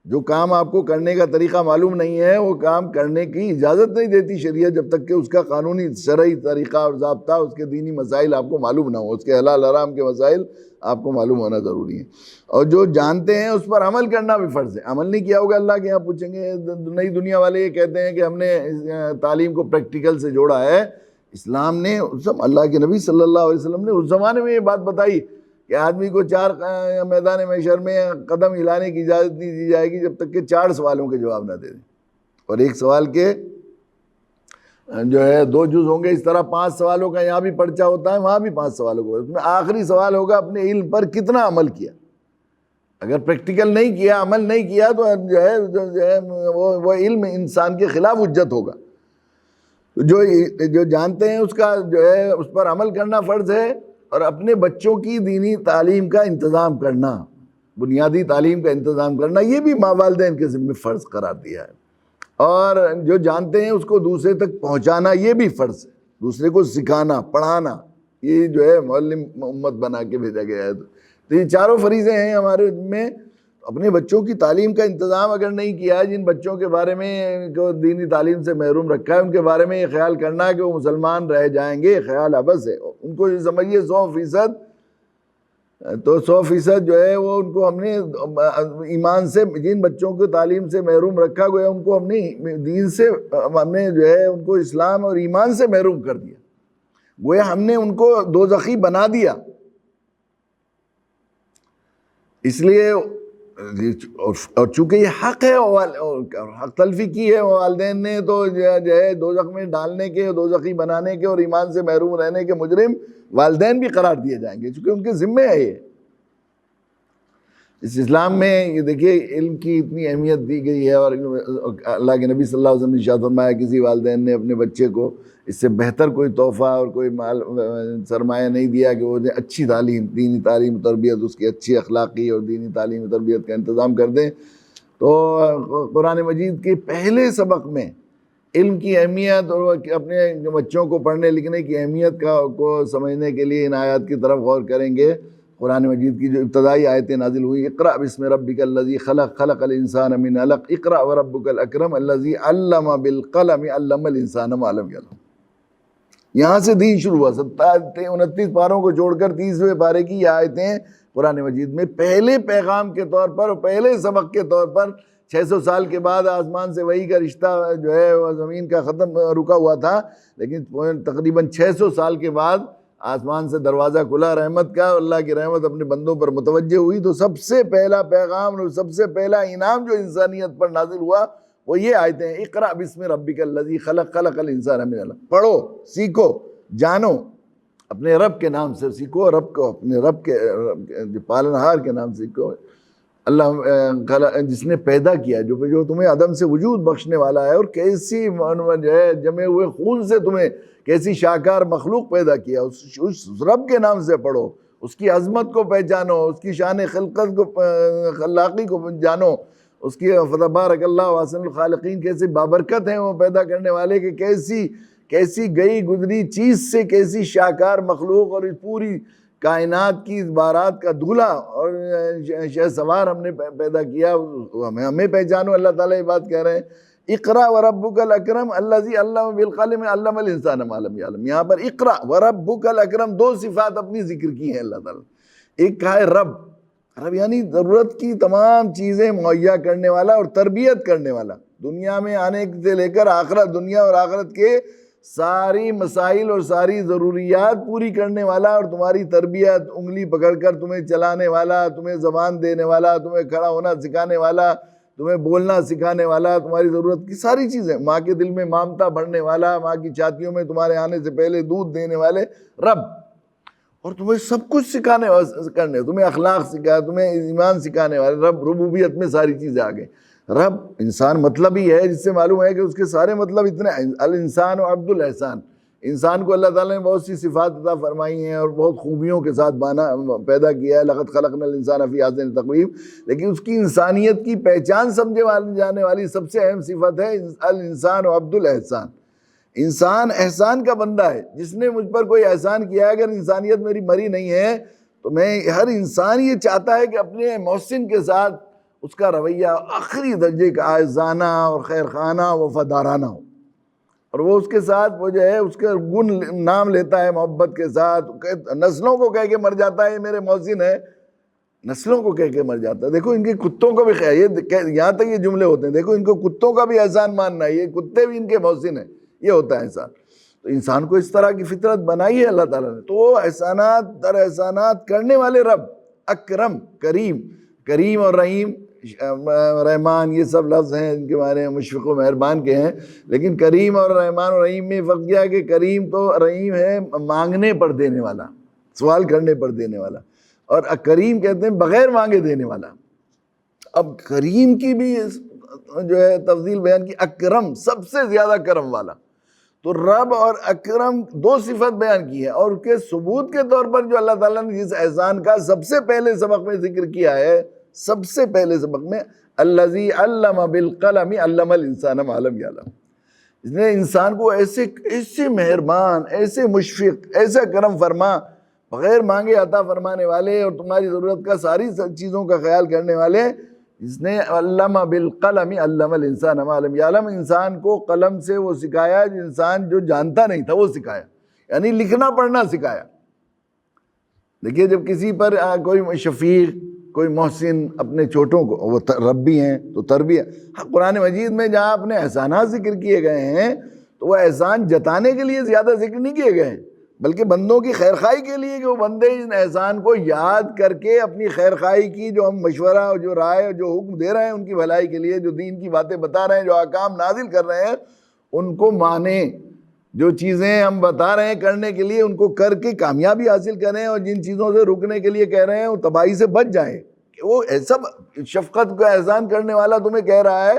جو کام آپ کو کرنے کا طریقہ معلوم نہیں ہے وہ کام کرنے کی اجازت نہیں دیتی شریعت جب تک کہ اس کا قانونی شرعی طریقہ اور ضابطہ، اس کے دینی مسائل آپ کو معلوم نہ ہو، اس کے حلال حرام کے مسائل آپ کو معلوم ہونا ضروری ہے. اور جو جانتے ہیں اس پر عمل کرنا بھی فرض ہے. عمل نہیں کیا ہوگا اللہ کے یہاں پوچھیں گے. نئی دنیا والے یہ کہتے ہیں کہ ہم نے تعلیم کو پریکٹیکل سے جوڑا ہے. اسلام نے اللہ کے نبی صلی اللہ علیہ وسلم نے اس زمانے میں یہ بات بتائی کہ آدمی کو 4 میدان محشر میں قدم ہلانے کی اجازت نہیں دی جائے گی جب تک کہ 4 سوالوں کے جواب نہ دے دیں. اور ایک سوال کے جو ہے 2 جز ہوں گے. اس طرح 5 سوالوں کا یہاں بھی پرچہ ہوتا ہے، وہاں بھی 5 سوالوں کا. اس میں آخری سوال ہوگا اپنے علم پر کتنا عمل کیا. اگر پریکٹیکل نہیں کیا، عمل نہیں کیا تو جو ہے وہ علم انسان کے خلاف حجت ہوگا. جو جانتے ہیں اس کا جو ہے اس پر عمل کرنا فرض ہے اور اپنے بچوں کی دینی تعلیم کا انتظام کرنا، بنیادی تعلیم کا انتظام کرنا، یہ بھی ماں والدین کے ذمہ فرض قرار دیا ہے. اور جو جانتے ہیں اس کو دوسرے تک پہنچانا یہ بھی فرض ہے. دوسرے کو سکھانا، پڑھانا، یہ جو ہے معلم امت بنا کے بھیجا گیا ہے. تو یہ 4 فریضے ہیں ہمارے میں. اپنے بچوں کی تعلیم کا انتظام اگر نہیں کیا ہے، جن بچوں کے بارے میں دینی تعلیم سے محروم رکھا ہے، ان کے بارے میں یہ خیال کرنا ہے کہ وہ مسلمان رہ جائیں گے، خیال عبث ہے. ان کو یہ سمجھیے 100%، تو 100% جو ہے وہ ان کو ہم نے ایمان سے، جن بچوں کو تعلیم سے محروم رکھا گیا ان کو ہم نے دین سے، ہم نے جو ہے ان کو اسلام اور ایمان سے محروم کر دیا. گویا ہم نے ان کو دوزخی بنا دیا. اس لیے اور چونکہ یہ حق ہے، حق تلفی کی ہے والدین نے، تو جو ہے دوزخ میں ڈالنے کے، دوزخی بنانے کے اور ایمان سے محروم رہنے کے مجرم والدین بھی قرار دیے جائیں گے، چونکہ ان کے ذمہ ہے یہ. اس اسلام میں یہ دیکھیے علم کی اتنی اہمیت دی گئی ہے. اور اللہ کے نبی صلی اللہ علیہ وسلم نے ارشاد فرمایا کسی والدین نے اپنے بچے کو اس سے بہتر کوئی تحفہ اور کوئی مال سرمایہ نہیں دیا کہ وہ اچھی تعلیم، دینی تعلیم تربیت، اس کی اچھی اخلاقی اور دینی تعلیم تربیت کا انتظام کر دیں. تو قرآن مجید کے پہلے سبق میں علم کی اہمیت اور اپنے بچوں کو پڑھنے لکھنے کی اہمیت کو سمجھنے کے لیے ان آیات کی طرف غور کریں گے. قرآن مجید کی جو ابتدائی آیتیں نازل ہوئی، اقرأ بسم ربک الذی خلق، خلق الانسان من علق، اقرأ وربک الاکرم الذی علم بالقلم علم الانسان ما لم یعلم. یہاں سے دین شروع ہوا. 29 پاروں کو چھوڑ کر 30ویں پارے کی یہ آیتیں قرآن مجید میں پہلے پیغام کے طور پر اور پہلے سبق کے طور پر 600 سال کے بعد آسمان سے وحی کا رشتہ جو ہے وہ زمین کا ختم رکا ہوا تھا، لیکن تقریباً 600 سال کے بعد آسمان سے دروازہ کھلا رحمت کا، اللہ کی رحمت اپنے بندوں پر متوجہ ہوئی. تو سب سے پہلا پیغام اور سب سے پہلا انعام جو انسانیت پر نازل ہوا وہ یہ آیتیں ہیں، اقرأ بسم ربک الذی خلق، خلق الانسان من علق. پڑھو، سیکھو، جانو، اپنے رب کے نام سے سیکھو، رب کو اپنے رب کے پالنہار کے نام سے سیکھو. اللہ جس نے پیدا کیا، جو تمہیں عدم سے وجود بخشنے والا ہے، اور کیسی جو ہے جمے ہوئے خون سے تمہیں کیسی شاہکار مخلوق پیدا کیا، اس رب کے نام سے پڑھو، اس کی عظمت کو پہچانو، اس کی شان خلقت کو، خلاقی کو جانو، اس کی فتبارک اللہ احسن الخالقین، کیسے بابرکت ہیں وہ پیدا کرنے والے، کہ کیسی گئی گزری چیز سے کیسی شاہکار مخلوق اور اس پوری کائنات کی بارات کا دولہا اور شہ سوار ہم نے پیدا کیا، ہمیں پہچانو. اللہ تعالیٰ یہ بات کہہ رہے ہیں، اقرأ وربک الاکرم الذی علم بالقلم علم الانسان ما لم یعلم. یہاں پر اقرأ وربک الاکرم دو صفات اپنی ذکر کی ہیں اللہ تعالیٰ. ایک کہا ہے رب یعنی ضرورت کی تمام چیزیں مہیا کرنے والا اور تربیت کرنے والا، دنیا میں آنے سے لے کر آخرت، دنیا اور آخرت کے ساری مسائل اور ساری ضروریات پوری کرنے والا، اور تمہاری تربیت، انگلی پکڑ کر تمہیں چلانے والا، تمہیں زبان دینے والا، تمہیں کھڑا ہونا سکھانے والا، تمہیں بولنا سکھانے والا، تمہاری ضرورت کی ساری چیزیں، ماں کے دل میں مامتا بڑھنے والا، ماں کی چھاتیوں میں تمہارے آنے سے پہلے دودھ دینے والے رب، اور تمہیں سب کچھ سکھانے کرنے، تمہیں اخلاق سکھا، تمہیں ایمان سکھانے والے رب. ربوبیت میں ساری چیزیں آ گئیں. رب انسان مطلب ہی ہے، جس سے معلوم ہے کہ اس کے سارے مطلب اتنے. الانسان و عبد الاحسان، انسان کو اللہ تعالیٰ نے بہت سی صفات عطا فرمائی ہیں اور بہت خوبیوں کے ساتھ پیدا کیا ہے. لقد خلقنا الانسان فی احسن تقویم. لیکن اس کی انسانیت کی پہچان سمجھے جانے والی سب سے اہم صفت ہے الانسان و عبد الاحسان. انسان احسان کا بندہ ہے. جس نے مجھ پر کوئی احسان کیا ہے، اگر انسانیت میری مری نہیں ہے تو ہر انسان یہ چاہتا ہے کہ اپنے محسن کے ساتھ اس کا رویہ آخری درجے کا احسانہ اور خیر خانہ وفادارانہ ہو، اور وہ اس کے ساتھ وہ جو ہے اس کے گن نام لیتا ہے محبت کے ساتھ. نسلوں کو کہہ کے مر جاتا ہے یہ میرے محسن ہے، نسلوں کو کہہ کے مر جاتا ہے. دیکھو ان کے کتوں کا بھی خیر، یہاں تک یہ جملے ہوتے ہیں، دیکھو ان کو کتوں کا بھی احسان ماننا ہے، یہ کتے بھی ان کے محسن ہیں. یہ ہوتا ہے انسان. تو انسان کو اس طرح کی فطرت بنائی ہے اللہ تعالیٰ نے. تو احسانات در احسانات کرنے والے رب، اکرم، کریم اور رحیم، رحمان، یہ سب لفظ ہیں ان کے بارے میں مشفق و مہربان کے ہیں. لیکن کریم اور رحمان اور رحیم میں فرق کیا کہ کریم تو رحیم ہے مانگنے پر دینے والا، سوال کرنے پر دینے والا، اور کریم کہتے ہیں بغیر مانگے دینے والا. اب کریم کی بھی جو ہے تفضیل بیان کی، اکرم سب سے زیادہ کرم والا. تو رب اور اکرم دو صفت بیان کی ہے، اور اس کے ثبوت کے طور پر جو اللہ تعالیٰ نے جس احسان کا سب سے پہلے سبق میں ذکر کیا ہے، سب سے پہلے سبق میں الذی علم بالقلم علم الانسان ما لم یعلم. اس نے انسان کو ایسے مہربان، ایسے مشفق، ایسا کرم فرما، بغیر مانگے عطا فرمانے والے اور تمہاری ضرورت کا ساری چیزوں کا خیال کرنے والے. اس نے علم بالقلم علم الانسان ما لم یعلم، انسان کو قلم سے وہ سکھایا جو انسان جو جانتا نہیں تھا وہ سکھایا، یعنی لکھنا پڑھنا سکھایا. دیکھیے جب کسی پر کوئی شفیق، کوئی محسن اپنے چھوٹوں کو، وہ رب بھی ہیں تو تربیت. قرآن مجید میں جہاں اپنے احسانات ذکر کیے گئے ہیں تو وہ احسان جتانے کے لیے زیادہ ذکر نہیں کیے گئے ہیں، بلکہ بندوں کی خیر خواہی کے لیے کہ وہ بندے ان احسان کو یاد کر کے اپنی خیر خواہی کی جو ہم مشورہ اور جو رائے اور جو حکم دے رہے ہیں ان کی بھلائی کے لیے، جو دین کی باتیں بتا رہے ہیں، جو احکام نازل کر رہے ہیں ان کو مانیں، جو چیزیں ہم بتا رہے ہیں کرنے کے لیے ان کو کر کے کامیابی حاصل کریں، اور جن چیزوں سے رکنے کے لیے کہہ رہے ہیں وہ تباہی سے بچ جائیں. کہ وہ ایسا شفقت کا احسان کرنے والا تمہیں کہہ رہا ہے.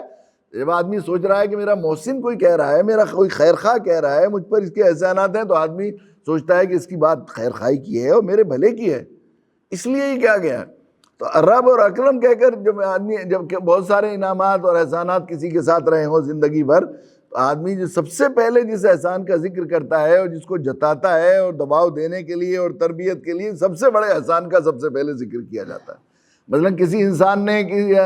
جب آدمی سوچ رہا ہے کہ میرا محسن کوئی کہہ رہا ہے، میرا کوئی خیر خواہ کہہ رہا ہے مجھ پر اس کے احسانات ہیں، تو آدمی سوچتا ہے کہ اس کی بات خیر خواہی کی ہے اور میرے بھلے کی ہے، اس لیے ہی کیا گیا. تو رب اور اکرم کہہ کر جب آدمی، جب بہت سارے انعامات اور احسانات کسی کے ساتھ رہے ہوں زندگی بھر، تو آدمی جو سب سے پہلے جس احسان کا ذکر کرتا ہے اور جس کو جتاتا ہے اور دباؤ دینے کے لیے اور تربیت کے لیے، سب سے بڑے احسان کا سب سے پہلے ذکر کیا جاتا ہے. مثلا کسی انسان نے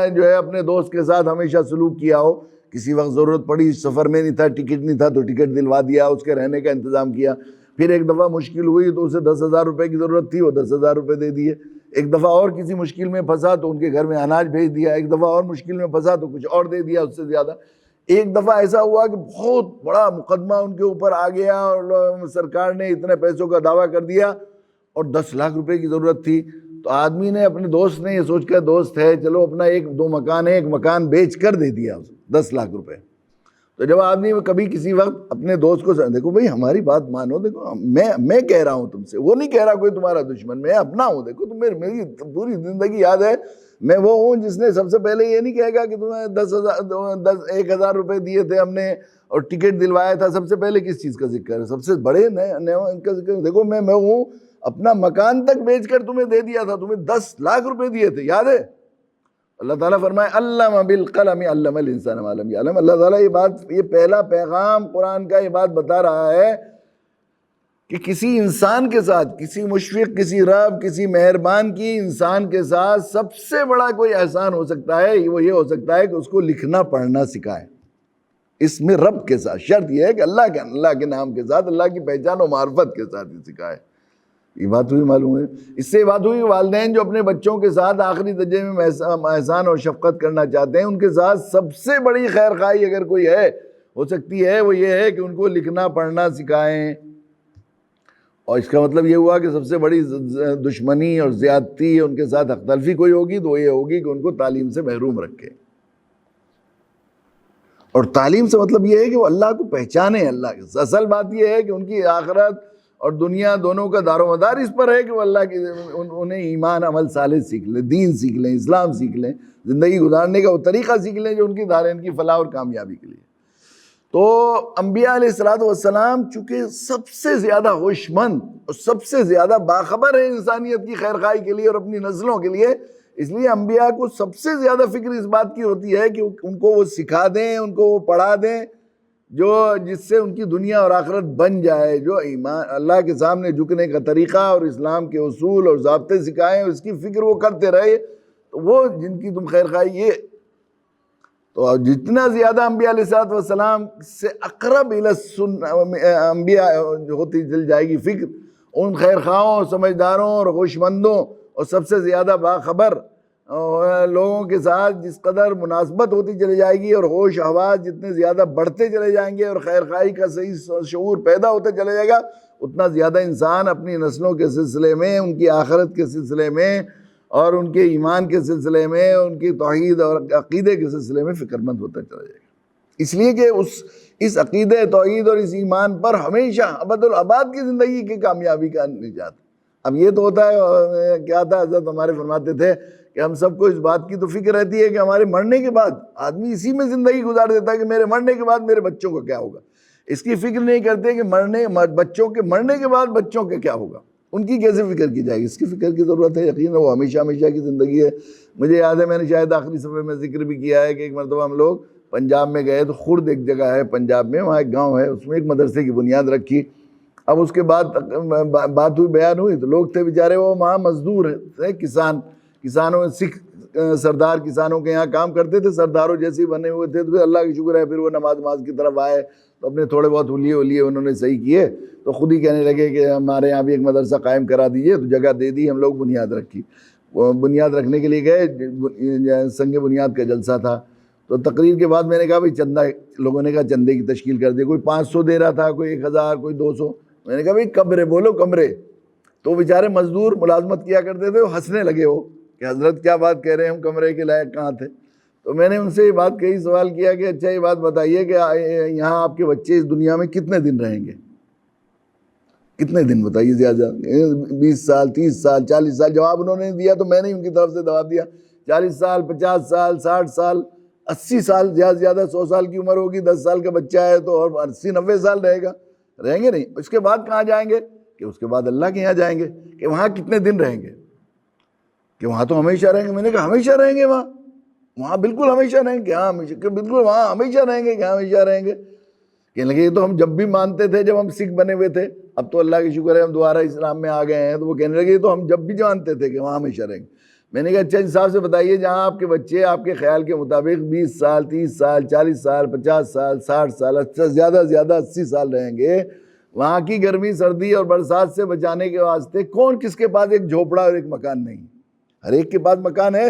جو ہے اپنے دوست کے ساتھ ہمیشہ سلوک کیا ہو کسی وقت ضرورت پڑی، سفر میں نہیں تھا، ٹکٹ نہیں تھا تو ٹکٹ دلوا دیا، اس کے رہنے کا انتظام کیا۔ پھر ایک دفعہ مشکل ہوئی تو اسے 10,000 روپے کی ضرورت تھی، وہ 10,000 روپے دے دیے۔ ایک دفعہ اور کسی مشکل میں پھنسا تو ان کے گھر میں اناج بھیج دیا۔ ایک دفعہ اور مشکل میں پھنسا تو کچھ اور دے دیا اس سے زیادہ۔ ایک دفعہ ایسا ہوا کہ بہت بڑا مقدمہ ان کے اوپر آ گیا اور سرکار نے اتنے پیسوں کا دعویٰ کر دیا اور 10 لاکھ روپے کی ضرورت تھی۔ تو آدمی نے، اپنے دوست نے یہ سوچ کر، دوست ہے چلو اپنا 1-2 مکان ہے، ایک مکان بیچ کر دے دیا اسے 10 لاکھ روپے۔ تو جب آدمی کبھی کسی وقت اپنے دوست کو دیکھو بھائی ہماری بات مانو، دیکھو میں کہہ رہا ہوں تم سے، وہ نہیں کہہ رہا کوئی تمہارا دشمن، میں اپنا ہوں، دیکھو تم میری پوری زندگی یاد ہے، میں وہ ہوں جس نے سب سے پہلے یہ نہیں کہے گا کہ تمہیں 1,000 روپے دیے تھے ہم نے اور ٹکٹ دلوایا تھا۔ سب سے پہلے کس چیز کا ذکر ہے؟ سب سے بڑے ان کا ذکر، دیکھو میں ہوں، اپنا مکان تک بیچ کر تمہیں دے دیا تھا، تمہیں 10 لاکھ روپے دیے تھے، یاد ہے؟ اللہ تعالیٰ فرمائے علم بالقلم علم الانسان ما لم یعلم۔ اللہ تعالیٰ یہ پہلا پیغام قرآن کا یہ بات بتا رہا ہے کہ کسی انسان کے ساتھ، کسی مشفق، کسی رب، کسی مہربان کی انسان کے ساتھ سب سے بڑا کوئی احسان ہو سکتا ہے، وہ یہ ہو سکتا ہے کہ اس کو لکھنا پڑھنا سکھائے۔ اس میں رب کے ساتھ شرط یہ ہے کہ اللہ کے نام کے ساتھ، اللہ کی پہچان و معرفت کے ساتھ ہی سکھائے۔ یہ بات ہوئی معلوم ہے۔ اس سے بات ہوئی والدین جو اپنے بچوں کے ساتھ آخری درجے میں احسان اور شفقت کرنا چاہتے ہیں، ان کے ساتھ سب سے بڑی خیر خواہی اگر کوئی ہو سکتی ہے، وہ یہ ہے کہ ان کو لکھنا پڑھنا سکھائیں۔ اور اس کا مطلب یہ ہوا کہ سب سے بڑی دشمنی اور زیادتی ان کے ساتھ حق تلفی کوئی ہوگی تو وہ یہ ہوگی کہ ان کو تعلیم سے محروم رکھے۔ اور تعلیم سے مطلب یہ ہے کہ وہ اللہ کو پہچانے۔ اللہ کے اصل بات یہ ہے کہ ان کی آخرت اور دنیا دونوں کا دار و مدار اس پر ہے کہ وہ اللہ کی، انہیں ایمان عمل صالح سیکھ لیں، دین سیکھ لیں، اسلام سیکھ لیں، زندگی گزارنے کا وہ طریقہ سیکھ لیں جو ان کی دارین کی فلاح اور کامیابی کے لیے۔ تو انبیاء علیہ السلام چونکہ سب سے زیادہ ہوش مند اور سب سے زیادہ باخبر ہے انسانیت کی خیر خواہی کے لیے اور اپنی نسلوں کے لیے، اس لیے انبیاء کو سب سے زیادہ فکر اس بات کی ہوتی ہے کہ ان کو وہ سکھا دیں، ان کو وہ پڑھا دیں جس سے ان کی دنیا اور آخرت بن جائے، جو ایمان اللہ کے سامنے جھکنے کا طریقہ اور اسلام کے اصول اور ضابطے سکھائیں، اس کی فکر وہ کرتے رہے، تو وہ جن کی تم خیر خواہی یہ۔ تو جتنا زیادہ انبیاء علیہ السلام سے اقرب انبیاء ہوتی چل جائے گی فکر، ان خیر خواہوں، سمجھداروں اور ہوش مندوں اور سب سے زیادہ باخبر لوگوں کے ساتھ جس قدر مناسبت ہوتی چلی جائے گی اور ہوش حواس جتنے زیادہ بڑھتے چلے جائیں گے اور خیر خواہی کا صحیح شعور پیدا ہوتے چلے جائے گا، اتنا زیادہ انسان اپنی نسلوں کے سلسلے میں، ان کی آخرت کے سلسلے میں اور ان کے ایمان کے سلسلے میں، ان کی توحید اور عقیدے کے سلسلے میں فکر مند ہوتا چلا جائے گا۔ اس لیے کہ اس عقیدے، توحید اور اس ایمان پر ہمیشہ ابد الآباد کی زندگی کی کامیابی کا نجات۔ اب یہ تو ہوتا ہے، کیا تھا حضرت ہمارے فرماتے تھے کہ ہم سب کو اس بات کی تو فکر رہتی ہے کہ ہمارے مرنے کے بعد، آدمی اسی میں زندگی گزار دیتا ہے کہ میرے مرنے کے بعد میرے بچوں کا کیا ہوگا۔ اس کی فکر نہیں کرتے کہ بچوں کے مرنے کے بعد بچوں کا کیا ہوگا، ان کی کیسے فکر کی جائے گی۔ اس کی فکر کی ضرورت ہے، یقین ہے وہ ہمیشہ ہمیشہ کی زندگی ہے۔ مجھے یاد ہے میں نے شاید آخری صفحے میں ذکر بھی کیا ہے کہ ایک مرتبہ ہم لوگ پنجاب میں گئے تو خرد ایک جگہ ہے پنجاب میں، وہاں ایک گاؤں ہے، اس میں ایک مدرسے کی بنیاد رکھی۔ اب اس کے بعد بات ہوئی، بیان ہوئی، تو لوگ تھے بیچارے وہ وہاں مزدور ہیں، کسانوں، سکھ سردار کسانوں کے یہاں کام کرتے تھے، سرداروں جیسے بنے ہوئے تھے۔ تو پھر اللہ کی شکر ہے پھر وہ نماز کی طرف آئے تو اپنے تھوڑے بہت ہولیے انہوں نے صحیح کیے، تو خود ہی کہنے لگے کہ ہمارے یہاں بھی ایک مدرسہ قائم کرا دیجیے۔ تو جگہ دے دی، ہم لوگ بنیاد رکھی۔ وہ بنیاد رکھنے کے لیے گئے، سنگ بنیاد کا جلسہ تھا۔ تو تقریر کے بعد میں نے کہا بھائی چندہ، لوگوں نے کہا چندے کی تشکیل کر دے، کوئی 500 دے رہا تھا، کوئی 1000، کوئی 200۔ میں نے کہا بھائی کمرے بولو، کمرے۔ تو بیچارے مزدور ملازمت کیا کرتے تھے، وہ ہنسنے لگے وہ کہ حضرت کیا بات کہہ رہے ہیں، ہم کمرے کے لائق کہاں تھے۔ تو میں نے ان سے یہ بات کہی، سوال کیا کہ اچھا یہ بات بتائیے کہ یہاں آپ کے بچے اس دنیا میں کتنے دن رہیں گے، کتنے دن بتائیے، زیادہ 20 سال، 30 سال، 40 سال۔ جواب انہوں نے دیا تو میں نے ان کی طرف سے جواب دیا 40 سال، 50 سال، 60 سال، 80 سال، زیادہ سے زیادہ 100 سال کی عمر ہوگی، 10 سال کا بچہ ہے تو اور 80-90 سال رہے گا، رہیں گے نہیں۔ اس کے بعد کہاں جائیں گے؟ کہ اس کے بعد اللہ کے یہاں جائیں گے۔ کہ وہاں کتنے دن رہیں گے؟ کہ وہاں تو ہمیشہ رہیں گے۔ میں نے کہا ہمیشہ رہیں گے وہاں بالکل ہمیشہ رہیں گے؟ ہاں ہمیشہ، کہ بالکل وہاں ہمیشہ رہیں گے؟ کہ ہمیشہ رہیں گے۔ کہنے لگے یہ تو ہم جب بھی مانتے تھے جب ہم سکھ بنے ہوئے تھے، اب تو اللہ کی شکر ہے ہم دوبارہ اسلام میں آ گئے ہیں، تو وہ کہنے لگے یہ تو ہم جب بھی جانتے تھے کہ وہاں ہمیشہ رہیں گے۔ میں نے کہا اچھا انصاف سے بتائیے، جہاں آپ کے بچے آپ کے خیال کے مطابق 20 سال 30 سال 40 سال 50 سال 60 سال زیادہ سے زیادہ 80 سال رہیں گے، وہاں کی گرمی سردی اور برسات سے بچانے کے واسطے کون کس کے پاس ایک جھوپڑا اور ایک مکان نہیں؟ ہر ایک کے پاس مکان ہے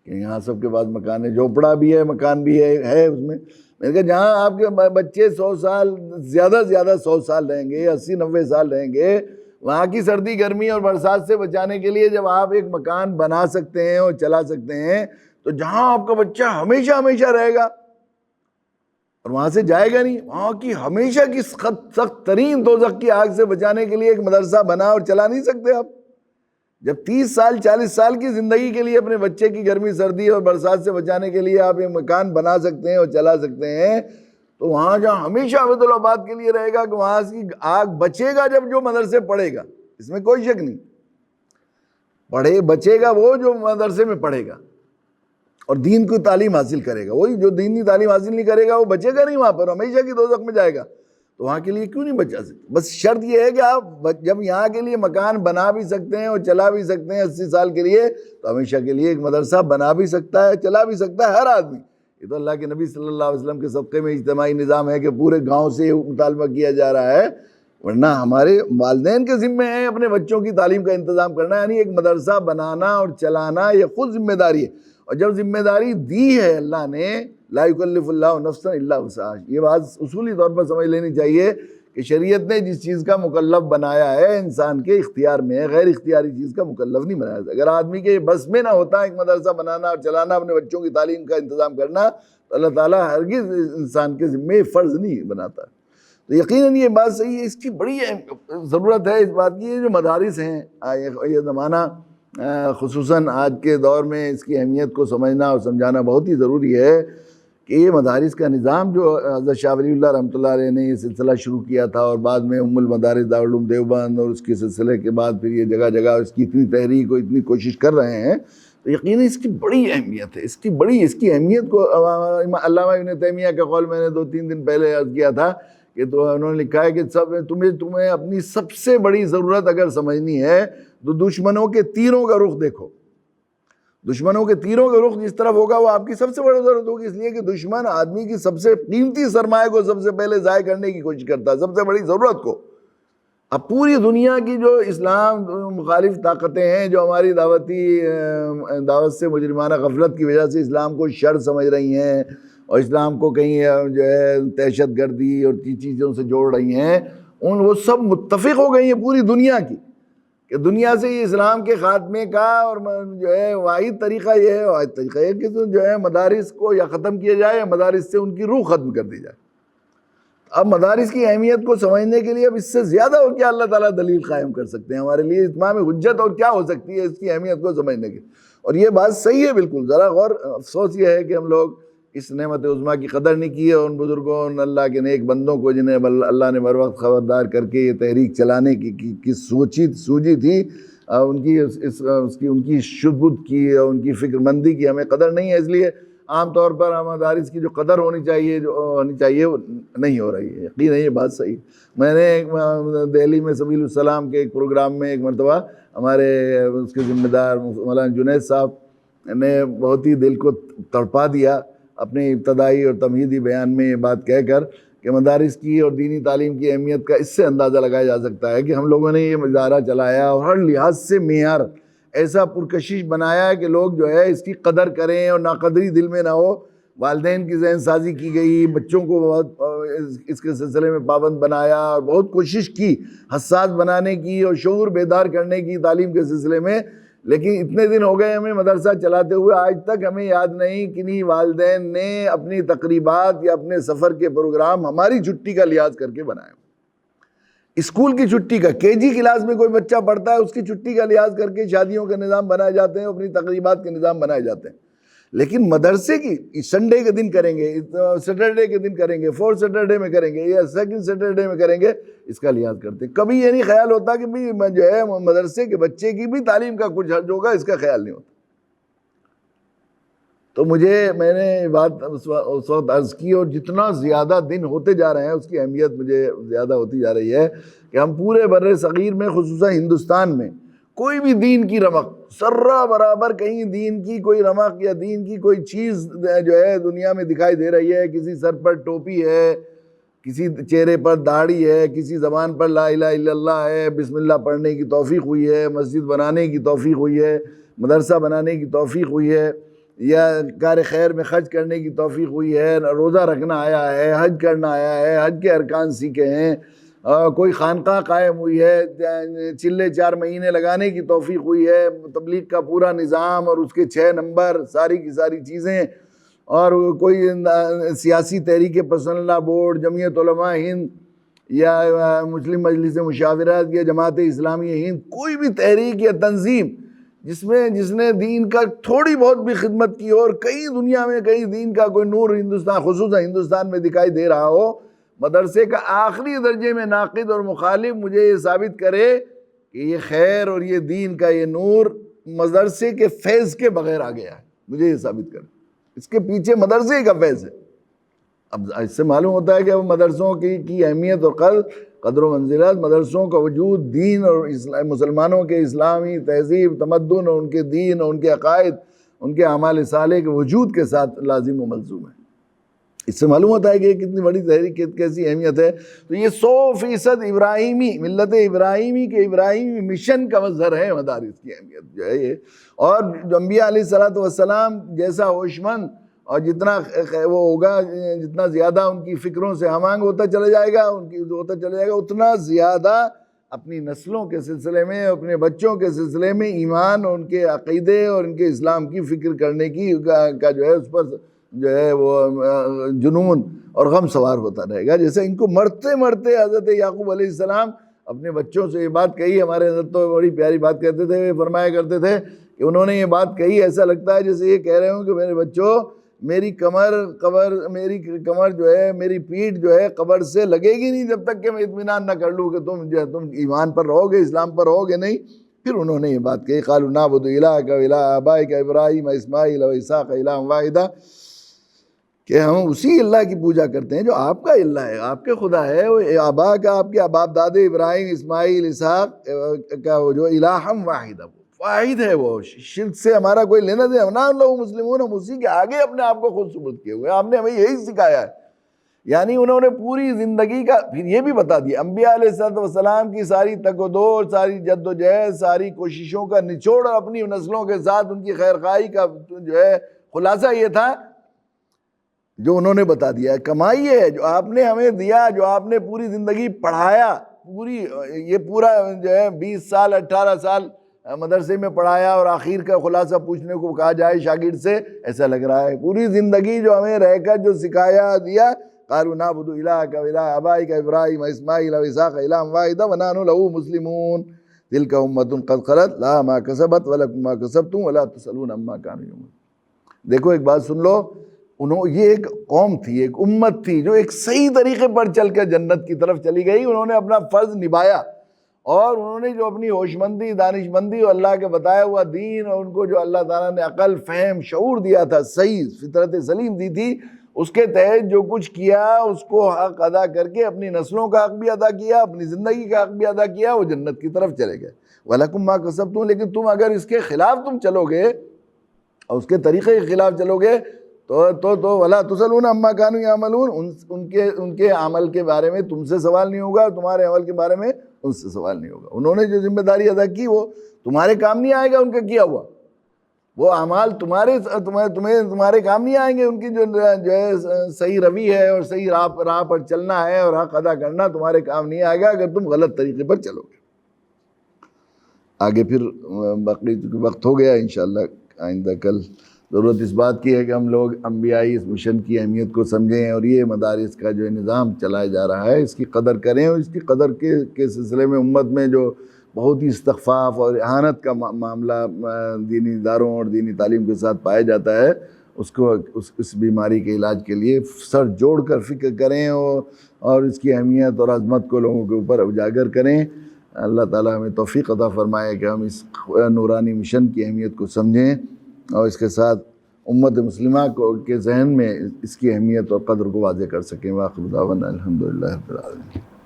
کہ یہاں سب کے پاس مکان ہے، جھوپڑا بھی ہے مکان بھی ہے اس میں نے کہا جہاں آپ کے بچے 100 سال زیادہ سے زیادہ 100 سال رہیں گے، 80-90 سال رہیں گے، وہاں کی سردی گرمی اور برسات سے بچانے کے لیے جب آپ ایک مکان بنا سکتے ہیں اور چلا سکتے ہیں، تو جہاں آپ کا بچہ ہمیشہ ہمیشہ رہے گا اور وہاں سے جائے گا نہیں، وہاں کی ہمیشہ کی سخت ترین دوزخ کی آگ سے بچانے کے لیے ایک مدرسہ بنا اور چلا نہیں سکتے آپ؟ جب 30 سال 40 سال کی زندگی کے لیے اپنے بچے کی گرمی سردی اور برسات سے بچانے کے لیے آپ ایک مکان بنا سکتے ہیں اور چلا سکتے ہیں، تو وہاں جہاں ہمیشہ عبد الآباد کے لیے رہے گا کہ وہاں کی آگ بچے گا جب جو مدرسے پڑھے گا، اس میں کوئی شک نہیں، بچے گا وہ جو مدرسے میں پڑھے گا اور دین کی تعلیم حاصل کرے گا، وہی جو دینی تعلیم حاصل نہیں کرے گا وہ بچے گا نہیں، وہاں پر ہمیشہ کی دوزخ میں جائے گا۔ تو وہاں کے لیے کیوں نہیں بچا سکتے؟ بس شرط یہ ہے کہ آپ جب یہاں کے لیے مکان بنا بھی سکتے ہیں اور چلا بھی سکتے ہیں 80 سال کے لیے، تو ہمیشہ کے لیے ایک مدرسہ بنا بھی سکتا ہے چلا بھی سکتا ہے ہر آدمی۔ یہ تو اللہ کے نبی صلی اللہ علیہ وسلم کے صدقے میں اجتماعی نظام ہے کہ پورے گاؤں سے مطالبہ کیا جا رہا ہے، ورنہ ہمارے والدین کے ذمے ہیں اپنے بچوں کی تعلیم کا انتظام کرنا، یعنی ایک مدرسہ بنانا اور چلانا یہ خود ذمہ داری ہے۔ اور جب ذمہ داری دی ہے اللہ نے، لا یکلف اللہ نفسا الا وسعہا، یہ بات اصولی طور پر سمجھ لینی چاہیے کہ شریعت نے جس چیز کا مکلف بنایا ہے انسان کے اختیار میں ہے، غیر اختیاری چیز کا مکلف نہیں بنایا۔ اگر آدمی کے بس میں نہ ہوتا ایک مدرسہ بنانا اور چلانا، اپنے بچوں کی تعلیم کا انتظام کرنا، تو اللہ تعالیٰ ہرگز انسان کے ذمے فرض نہیں بناتا۔ تو یقیناً یہ بات صحیح ہے، اس کی بڑی ضرورت ہے اس بات کی، جو مدارس ہیں یہ زمانہ خصوصاً آج کے دور میں اس کی اہمیت کو سمجھنا اور سمجھانا بہت ہی ضروری ہے کہ یہ مدارس کا نظام جو حضرت شاہ ولی اللہ رحمۃ اللہ علیہ نے یہ سلسلہ شروع کیا تھا، اور بعد میں المدارس دارالعلوم دیوبند، اور اس کے سلسلے کے بعد پھر یہ جگہ جگہ اس کی اتنی تحریک اور اتنی کوشش کر رہے ہیں، تو یقیناً اس کی بڑی اہمیت ہے۔ اس کی اہمیت کو علامہ ابن تیمیہ کا قول میں نے 2-3 دن پہلے عرض کیا تھا کہ تو انہوں نے لکھا ہے کہ تمہیں اپنی سب سے بڑی ضرورت اگر سمجھنی ہے تو دشمنوں کے تیروں کا رخ دیکھو، دشمنوں کے تیروں کا رخ جس طرف ہوگا وہ آپ کی سب سے بڑی ضرورت ہوگی، اس لیے کہ دشمن آدمی کی سب سے قیمتی سرمایہ کو سب سے پہلے ضائع کرنے کی کوشش کرتا ہے، سب سے بڑی ضرورت کو۔ اب پوری دنیا کی جو اسلام مخالف طاقتیں ہیں جو ہماری دعوت سے مجرمانہ غفلت کی وجہ سے اسلام کو شر سمجھ رہی ہیں اور اسلام کو کہیں جو ہے دہشت گردی اور چیزوں سے جوڑ رہی ہیں، وہ سب متفق ہو گئی ہیں پوری دنیا کی کہ دنیا سے یہ اسلام کے خاتمے کا اور جو ہے واحد طریقہ یہ ہے، واحد طریقہ یہ کہ جو ہے مدارس کو یا ختم کیا جائے یا مدارس سے ان کی روح ختم کر دی جائے۔ اب مدارس کی اہمیت کو سمجھنے کے لیے اب اس سے زیادہ اور کیا اللہ تعالیٰ دلیل قائم کر سکتے ہیں ہمارے لیے، اتمام حجت اور کیا ہو سکتی ہے اس کی اہمیت کو سمجھنے کی۔ اور یہ بات صحیح ہے بالکل، ذرا غور افسوس یہ ہے کہ ہم لوگ اس نعمت عظمیٰ کی قدر نہیں کی ہے، ان بزرگوں ان اللہ کے نیک بندوں کو جنہیں اللہ نے بر وقت خبردار کر کے یہ تحریک چلانے کی سوچی تھی، ان کی شدت کی اور ان کی فکر مندی کی ہمیں قدر نہیں ہے، اس لیے عام طور پر ہم مدارس کی جو قدر ہونی چاہیے وہ نہیں ہو رہی ہے۔ یقین ہے یہ بات صحیح۔ میں نے دہلی میں سبیل السلام کے ایک پروگرام میں ایک مرتبہ ہمارے اس کے ذمہ دار مولانا جنید صاحب نے بہت ہی دل کو تڑپا دیا اپنے ابتدائی اور تمہیدی بیان میں یہ بات کہہ کر کہ مدارس کی اور دینی تعلیم کی اہمیت کا اس سے اندازہ لگایا جا سکتا ہے کہ ہم لوگوں نے یہ ادارہ چلایا اور ہر لحاظ سے معیار ایسا پرکشش بنایا ہے کہ لوگ جو ہے اس کی قدر کریں اور ناقدری دل میں نہ ہو۔ والدین کی ذہن سازی کی گئی، بچوں کو بہت اس کے سلسلے میں پابند بنایا اور بہت کوشش کی حساس بنانے کی اور شعور بیدار کرنے کی تعلیم کے سلسلے میں، لیکن اتنے دن ہو گئے ہمیں مدرسہ چلاتے ہوئے، آج تک ہمیں یاد نہیں کنہیں والدین نے اپنی تقریبات یا اپنے سفر کے پروگرام ہماری چھٹی کا لحاظ کر کے بنائے۔ اسکول کی چھٹی کا، KG کلاس میں کوئی بچہ پڑھتا ہے اس کی چھٹی کا لحاظ کر کے شادیوں کے نظام بنائے جاتے ہیں، اپنی تقریبات کے نظام بنائے جاتے ہیں، لیکن مدرسے کی سنڈے کے دن کریں گے، سیٹرڈے کے دن کریں گے، 4th سیٹرڈے میں کریں گے یا 2nd سیٹرڈے میں کریں گے، اس کا لحاظ کرتے ہیں۔ کبھی یہ نہیں خیال ہوتا کہ جو ہے مدرسے کے بچے کی بھی تعلیم کا کچھ حرج ہوگا، اس کا خیال نہیں ہوتا۔ تو میں نے بات اس وقت عرض کی، اور جتنا زیادہ دن ہوتے جا رہے ہیں اس کی اہمیت مجھے زیادہ ہوتی جا رہی ہے کہ ہم پورے بر صغیر میں خصوصاً ہندوستان میں کوئی بھی دین کی رمق ذرہ برابر کہیں دین کی کوئی رمق یا دین کی کوئی چیز جو ہے دنیا میں دکھائی دے رہی ہے، کسی سر پر ٹوپی ہے، کسی چہرے پر داڑھی ہے، کسی زبان پر لا الہ الا اللہ ہے، بسم اللہ پڑھنے کی توفیق ہوئی ہے، مسجد بنانے کی توفیق ہوئی ہے، مدرسہ بنانے کی توفیق ہوئی ہے، یا کار خیر میں خرچ کرنے کی توفیق ہوئی ہے، روزہ رکھنا آیا ہے، حج کرنا آیا ہے، حج کے ارکان سیکھے ہیں، کوئی خانقاہ قائم ہوئی ہے، چلے 4 مہینے لگانے کی توفیق ہوئی ہے، تبلیغ کا پورا نظام اور اس کے 6 نمبر ساری کی ساری چیزیں، اور کوئی سیاسی تحریک پسند اللہ بورڈ، جمعیت علماء ہند یا مسلم مجلس مشاورت یا جماعت اسلامی ہند، کوئی بھی تحریک یا تنظیم جس نے دین کا تھوڑی بہت بھی خدمت کی ہو، اور کہیں دنیا میں کہیں دین کا کوئی نور ہندوستان خصوصاً ہندوستان میں دکھائی دے رہا ہو، مدرسے کا آخری درجے میں ناقد اور مخالف مجھے یہ ثابت کرے کہ یہ خیر اور یہ دین کا یہ نور مدرسے کے فیض کے بغیر آ گیا ہے، مجھے یہ ثابت کرے، اس کے پیچھے مدرسے کا فیض ہے۔ اب اس سے معلوم ہوتا ہے کہ وہ مدرسوں کی اہمیت اور قدر و منزلت، مدرسوں کا وجود دین اور مسلمانوں کے اسلامی تہذیب، تمدن اور ان کے دین اور ان کے عقائد، ان کے اعمال صالح کے وجود کے ساتھ لازم و ملزوم ہے۔ اس سے معلوم ہوتا ہے کہ یہ کتنی بڑی تحریک، کیسی اہمیت ہے۔ تو یہ 100% ابراہیمی ملت ابراہیمی کے ابراہیمی مشن کا مظہر ہے مدارس کی اہمیت جو ہے یہ، اور جو انبیاء علیہ السلام جیسا ہوش مند اور جتنا وہ ہوگا، جتنا زیادہ ان کی فکروں سے ہم آہنگ ہوتا چلا جائے گا، اتنا زیادہ اپنی نسلوں کے سلسلے میں، اپنے بچوں کے سلسلے میں ایمان اور ان کے عقیدے اور ان کے اسلام کی فکر کرنے کی کا جو ہے اس پر جو ہے وہ جنون اور غم سوار ہوتا رہے گا۔ جیسے ان کو مرتے مرتے حضرت یعقوب علیہ السلام اپنے بچوں سے یہ بات کہی، ہمارے حضرت تو بڑی پیاری بات کہتے تھے، فرمایا کرتے تھے کہ انہوں نے یہ بات کہی، ایسا لگتا ہے جیسے یہ کہہ رہے ہوں کہ میرے بچوں، میری کمر جو ہے، میری پیٹھ جو ہے قبر سے لگے گی نہیں جب تک کہ میں اطمینان نہ کر لوں کہ تم ایمان پر رہو گے، اسلام پر رہو گے نہیں۔ پھر انہوں نے یہ بات کہی، قالوا نعبد الہک و الہ آبائک ابراہیم و اسماعیل و اسحاق الہا واحدا، کہ ہم اسی اللہ کی پوجا کرتے ہیں جو آپ کا اللہ ہے، آپ کے خدا ہے، وہ آبا کا، آپ کے باپ دادے ابراہیم، اسماعیل، اسحاق کا وہ جو الہم واحد ہے، واحد ہے، وہ شرک سے ہمارا کوئی لینا دینا، وَنَحْنُ لَهُ مُسْلِمُونَ، ہم اسی کے آگے اپنے آپ کو خود سپرد کیے ہوئے، آپ نے ہمیں یہی سکھایا ہے۔ یعنی انہوں نے پوری زندگی کا پھر یہ بھی بتا دیا، انبیاء علیہ السلام کی ساری تگ و دو، ساری جد و جہد، ساری کوششوں کا نچوڑ اپنی نسلوں کے ساتھ ان کی خیر خواہی کا جو ہے خلاصہ یہ تھا جو انہوں نے بتا دیا ہے۔ کمائی ہے جو آپ نے ہمیں دیا، جو آپ نے پوری زندگی پڑھایا، یہ پورا جو ہے 20 سال 18 سال مدرسے میں پڑھایا، اور آخر کا خلاصہ پوچھنے کو کہا جائے شاگرد سے، ایسا لگ رہا ہے پوری زندگی جو ہمیں رہ کر جو سکھایا دیا، قالوا نعبد الہک و الہ آبائک ابراہیم و اسماعیل و اسحاق الہا واحدا ونحن له مسلمون تلک امۃ قد خلت لها ما کسبت ولکم ما کسبتم ولا تسألون عما كانوا یعملون۔ دیکھو ایک بات سن لو، یہ ایک قوم تھی، ایک امت تھی جو ایک صحیح طریقے پر چل کر جنت کی طرف چلی گئی، انہوں نے اپنا فرض نبھایا، اور انہوں نے جو اپنی ہوش مندی، دانش مندی اور اللہ کے بتایا ہوا دین، اور ان کو جو اللہ تعالیٰ نے عقل، فہم، شعور دیا تھا، صحیح فطرت سلیم دی تھی، اس کے تحت جو کچھ کیا اس کو حق ادا کر کے اپنی نسلوں کا حق بھی ادا کیا، اپنی زندگی کا حق بھی ادا کیا، وہ جنت کی طرف چلے گئے۔ وَلَكُمْ مَا كَسَبْتُمْ، لیکن تم اگر اس کے خلاف تم چلو گے اور اس کے طریقے کے خلاف چلو گے تو وَلَا تُسْأَلُونَ عَمَّا كَانُوا يَعْمَلُونَ، ان کے عمل کے بارے میں تم سے سوال نہیں ہوگا، تمہارے عمل کے بارے میں ان سے سوال نہیں ہوگا۔ انہوں نے جو ذمہ داری ادا کی وہ تمہارے کام نہیں آئے گا، ان کا کیا ہوا وہ اعمال تمہارے کام نہیں آئیں گے، ان کی جو ہے صحیح روی ہے اور صحیح راہ پر چلنا ہے اور حق ادا کرنا تمہارے کام نہیں آئے گا اگر تم غلط طریقے پر چلو گے۔ آگے پھر باقی وقت ہو گیا، انشاءاللہ آئندہ کل ضرورت اس بات کی ہے کہ ہم لوگ انبیائی اس مشن کی اہمیت کو سمجھیں، اور یہ مدارس کا جو نظام چلایا جا رہا ہے اس کی قدر کریں، اور اس کی قدر کے سلسلے میں امت میں جو بہت ہی استخفاف اور اہانت کا معاملہ دینی اداروں اور دینی تعلیم کے ساتھ پایا جاتا ہے، اس بیماری کے علاج کے لیے سر جوڑ کر فکر کریں اور اس کی اہمیت اور عظمت کو لوگوں کے اوپر اجاگر کریں۔ اللہ تعالیٰ ہمیں توفیق عطا فرمائے کہ ہم اس نورانی مشن کی اہمیت کو سمجھیں، اور اس کے ساتھ امت مسلمہ کے ذہن میں اس کی اہمیت اور قدر کو واضح کر سکیں۔ وآخر دعوانا الحمدللہ رب العالمین۔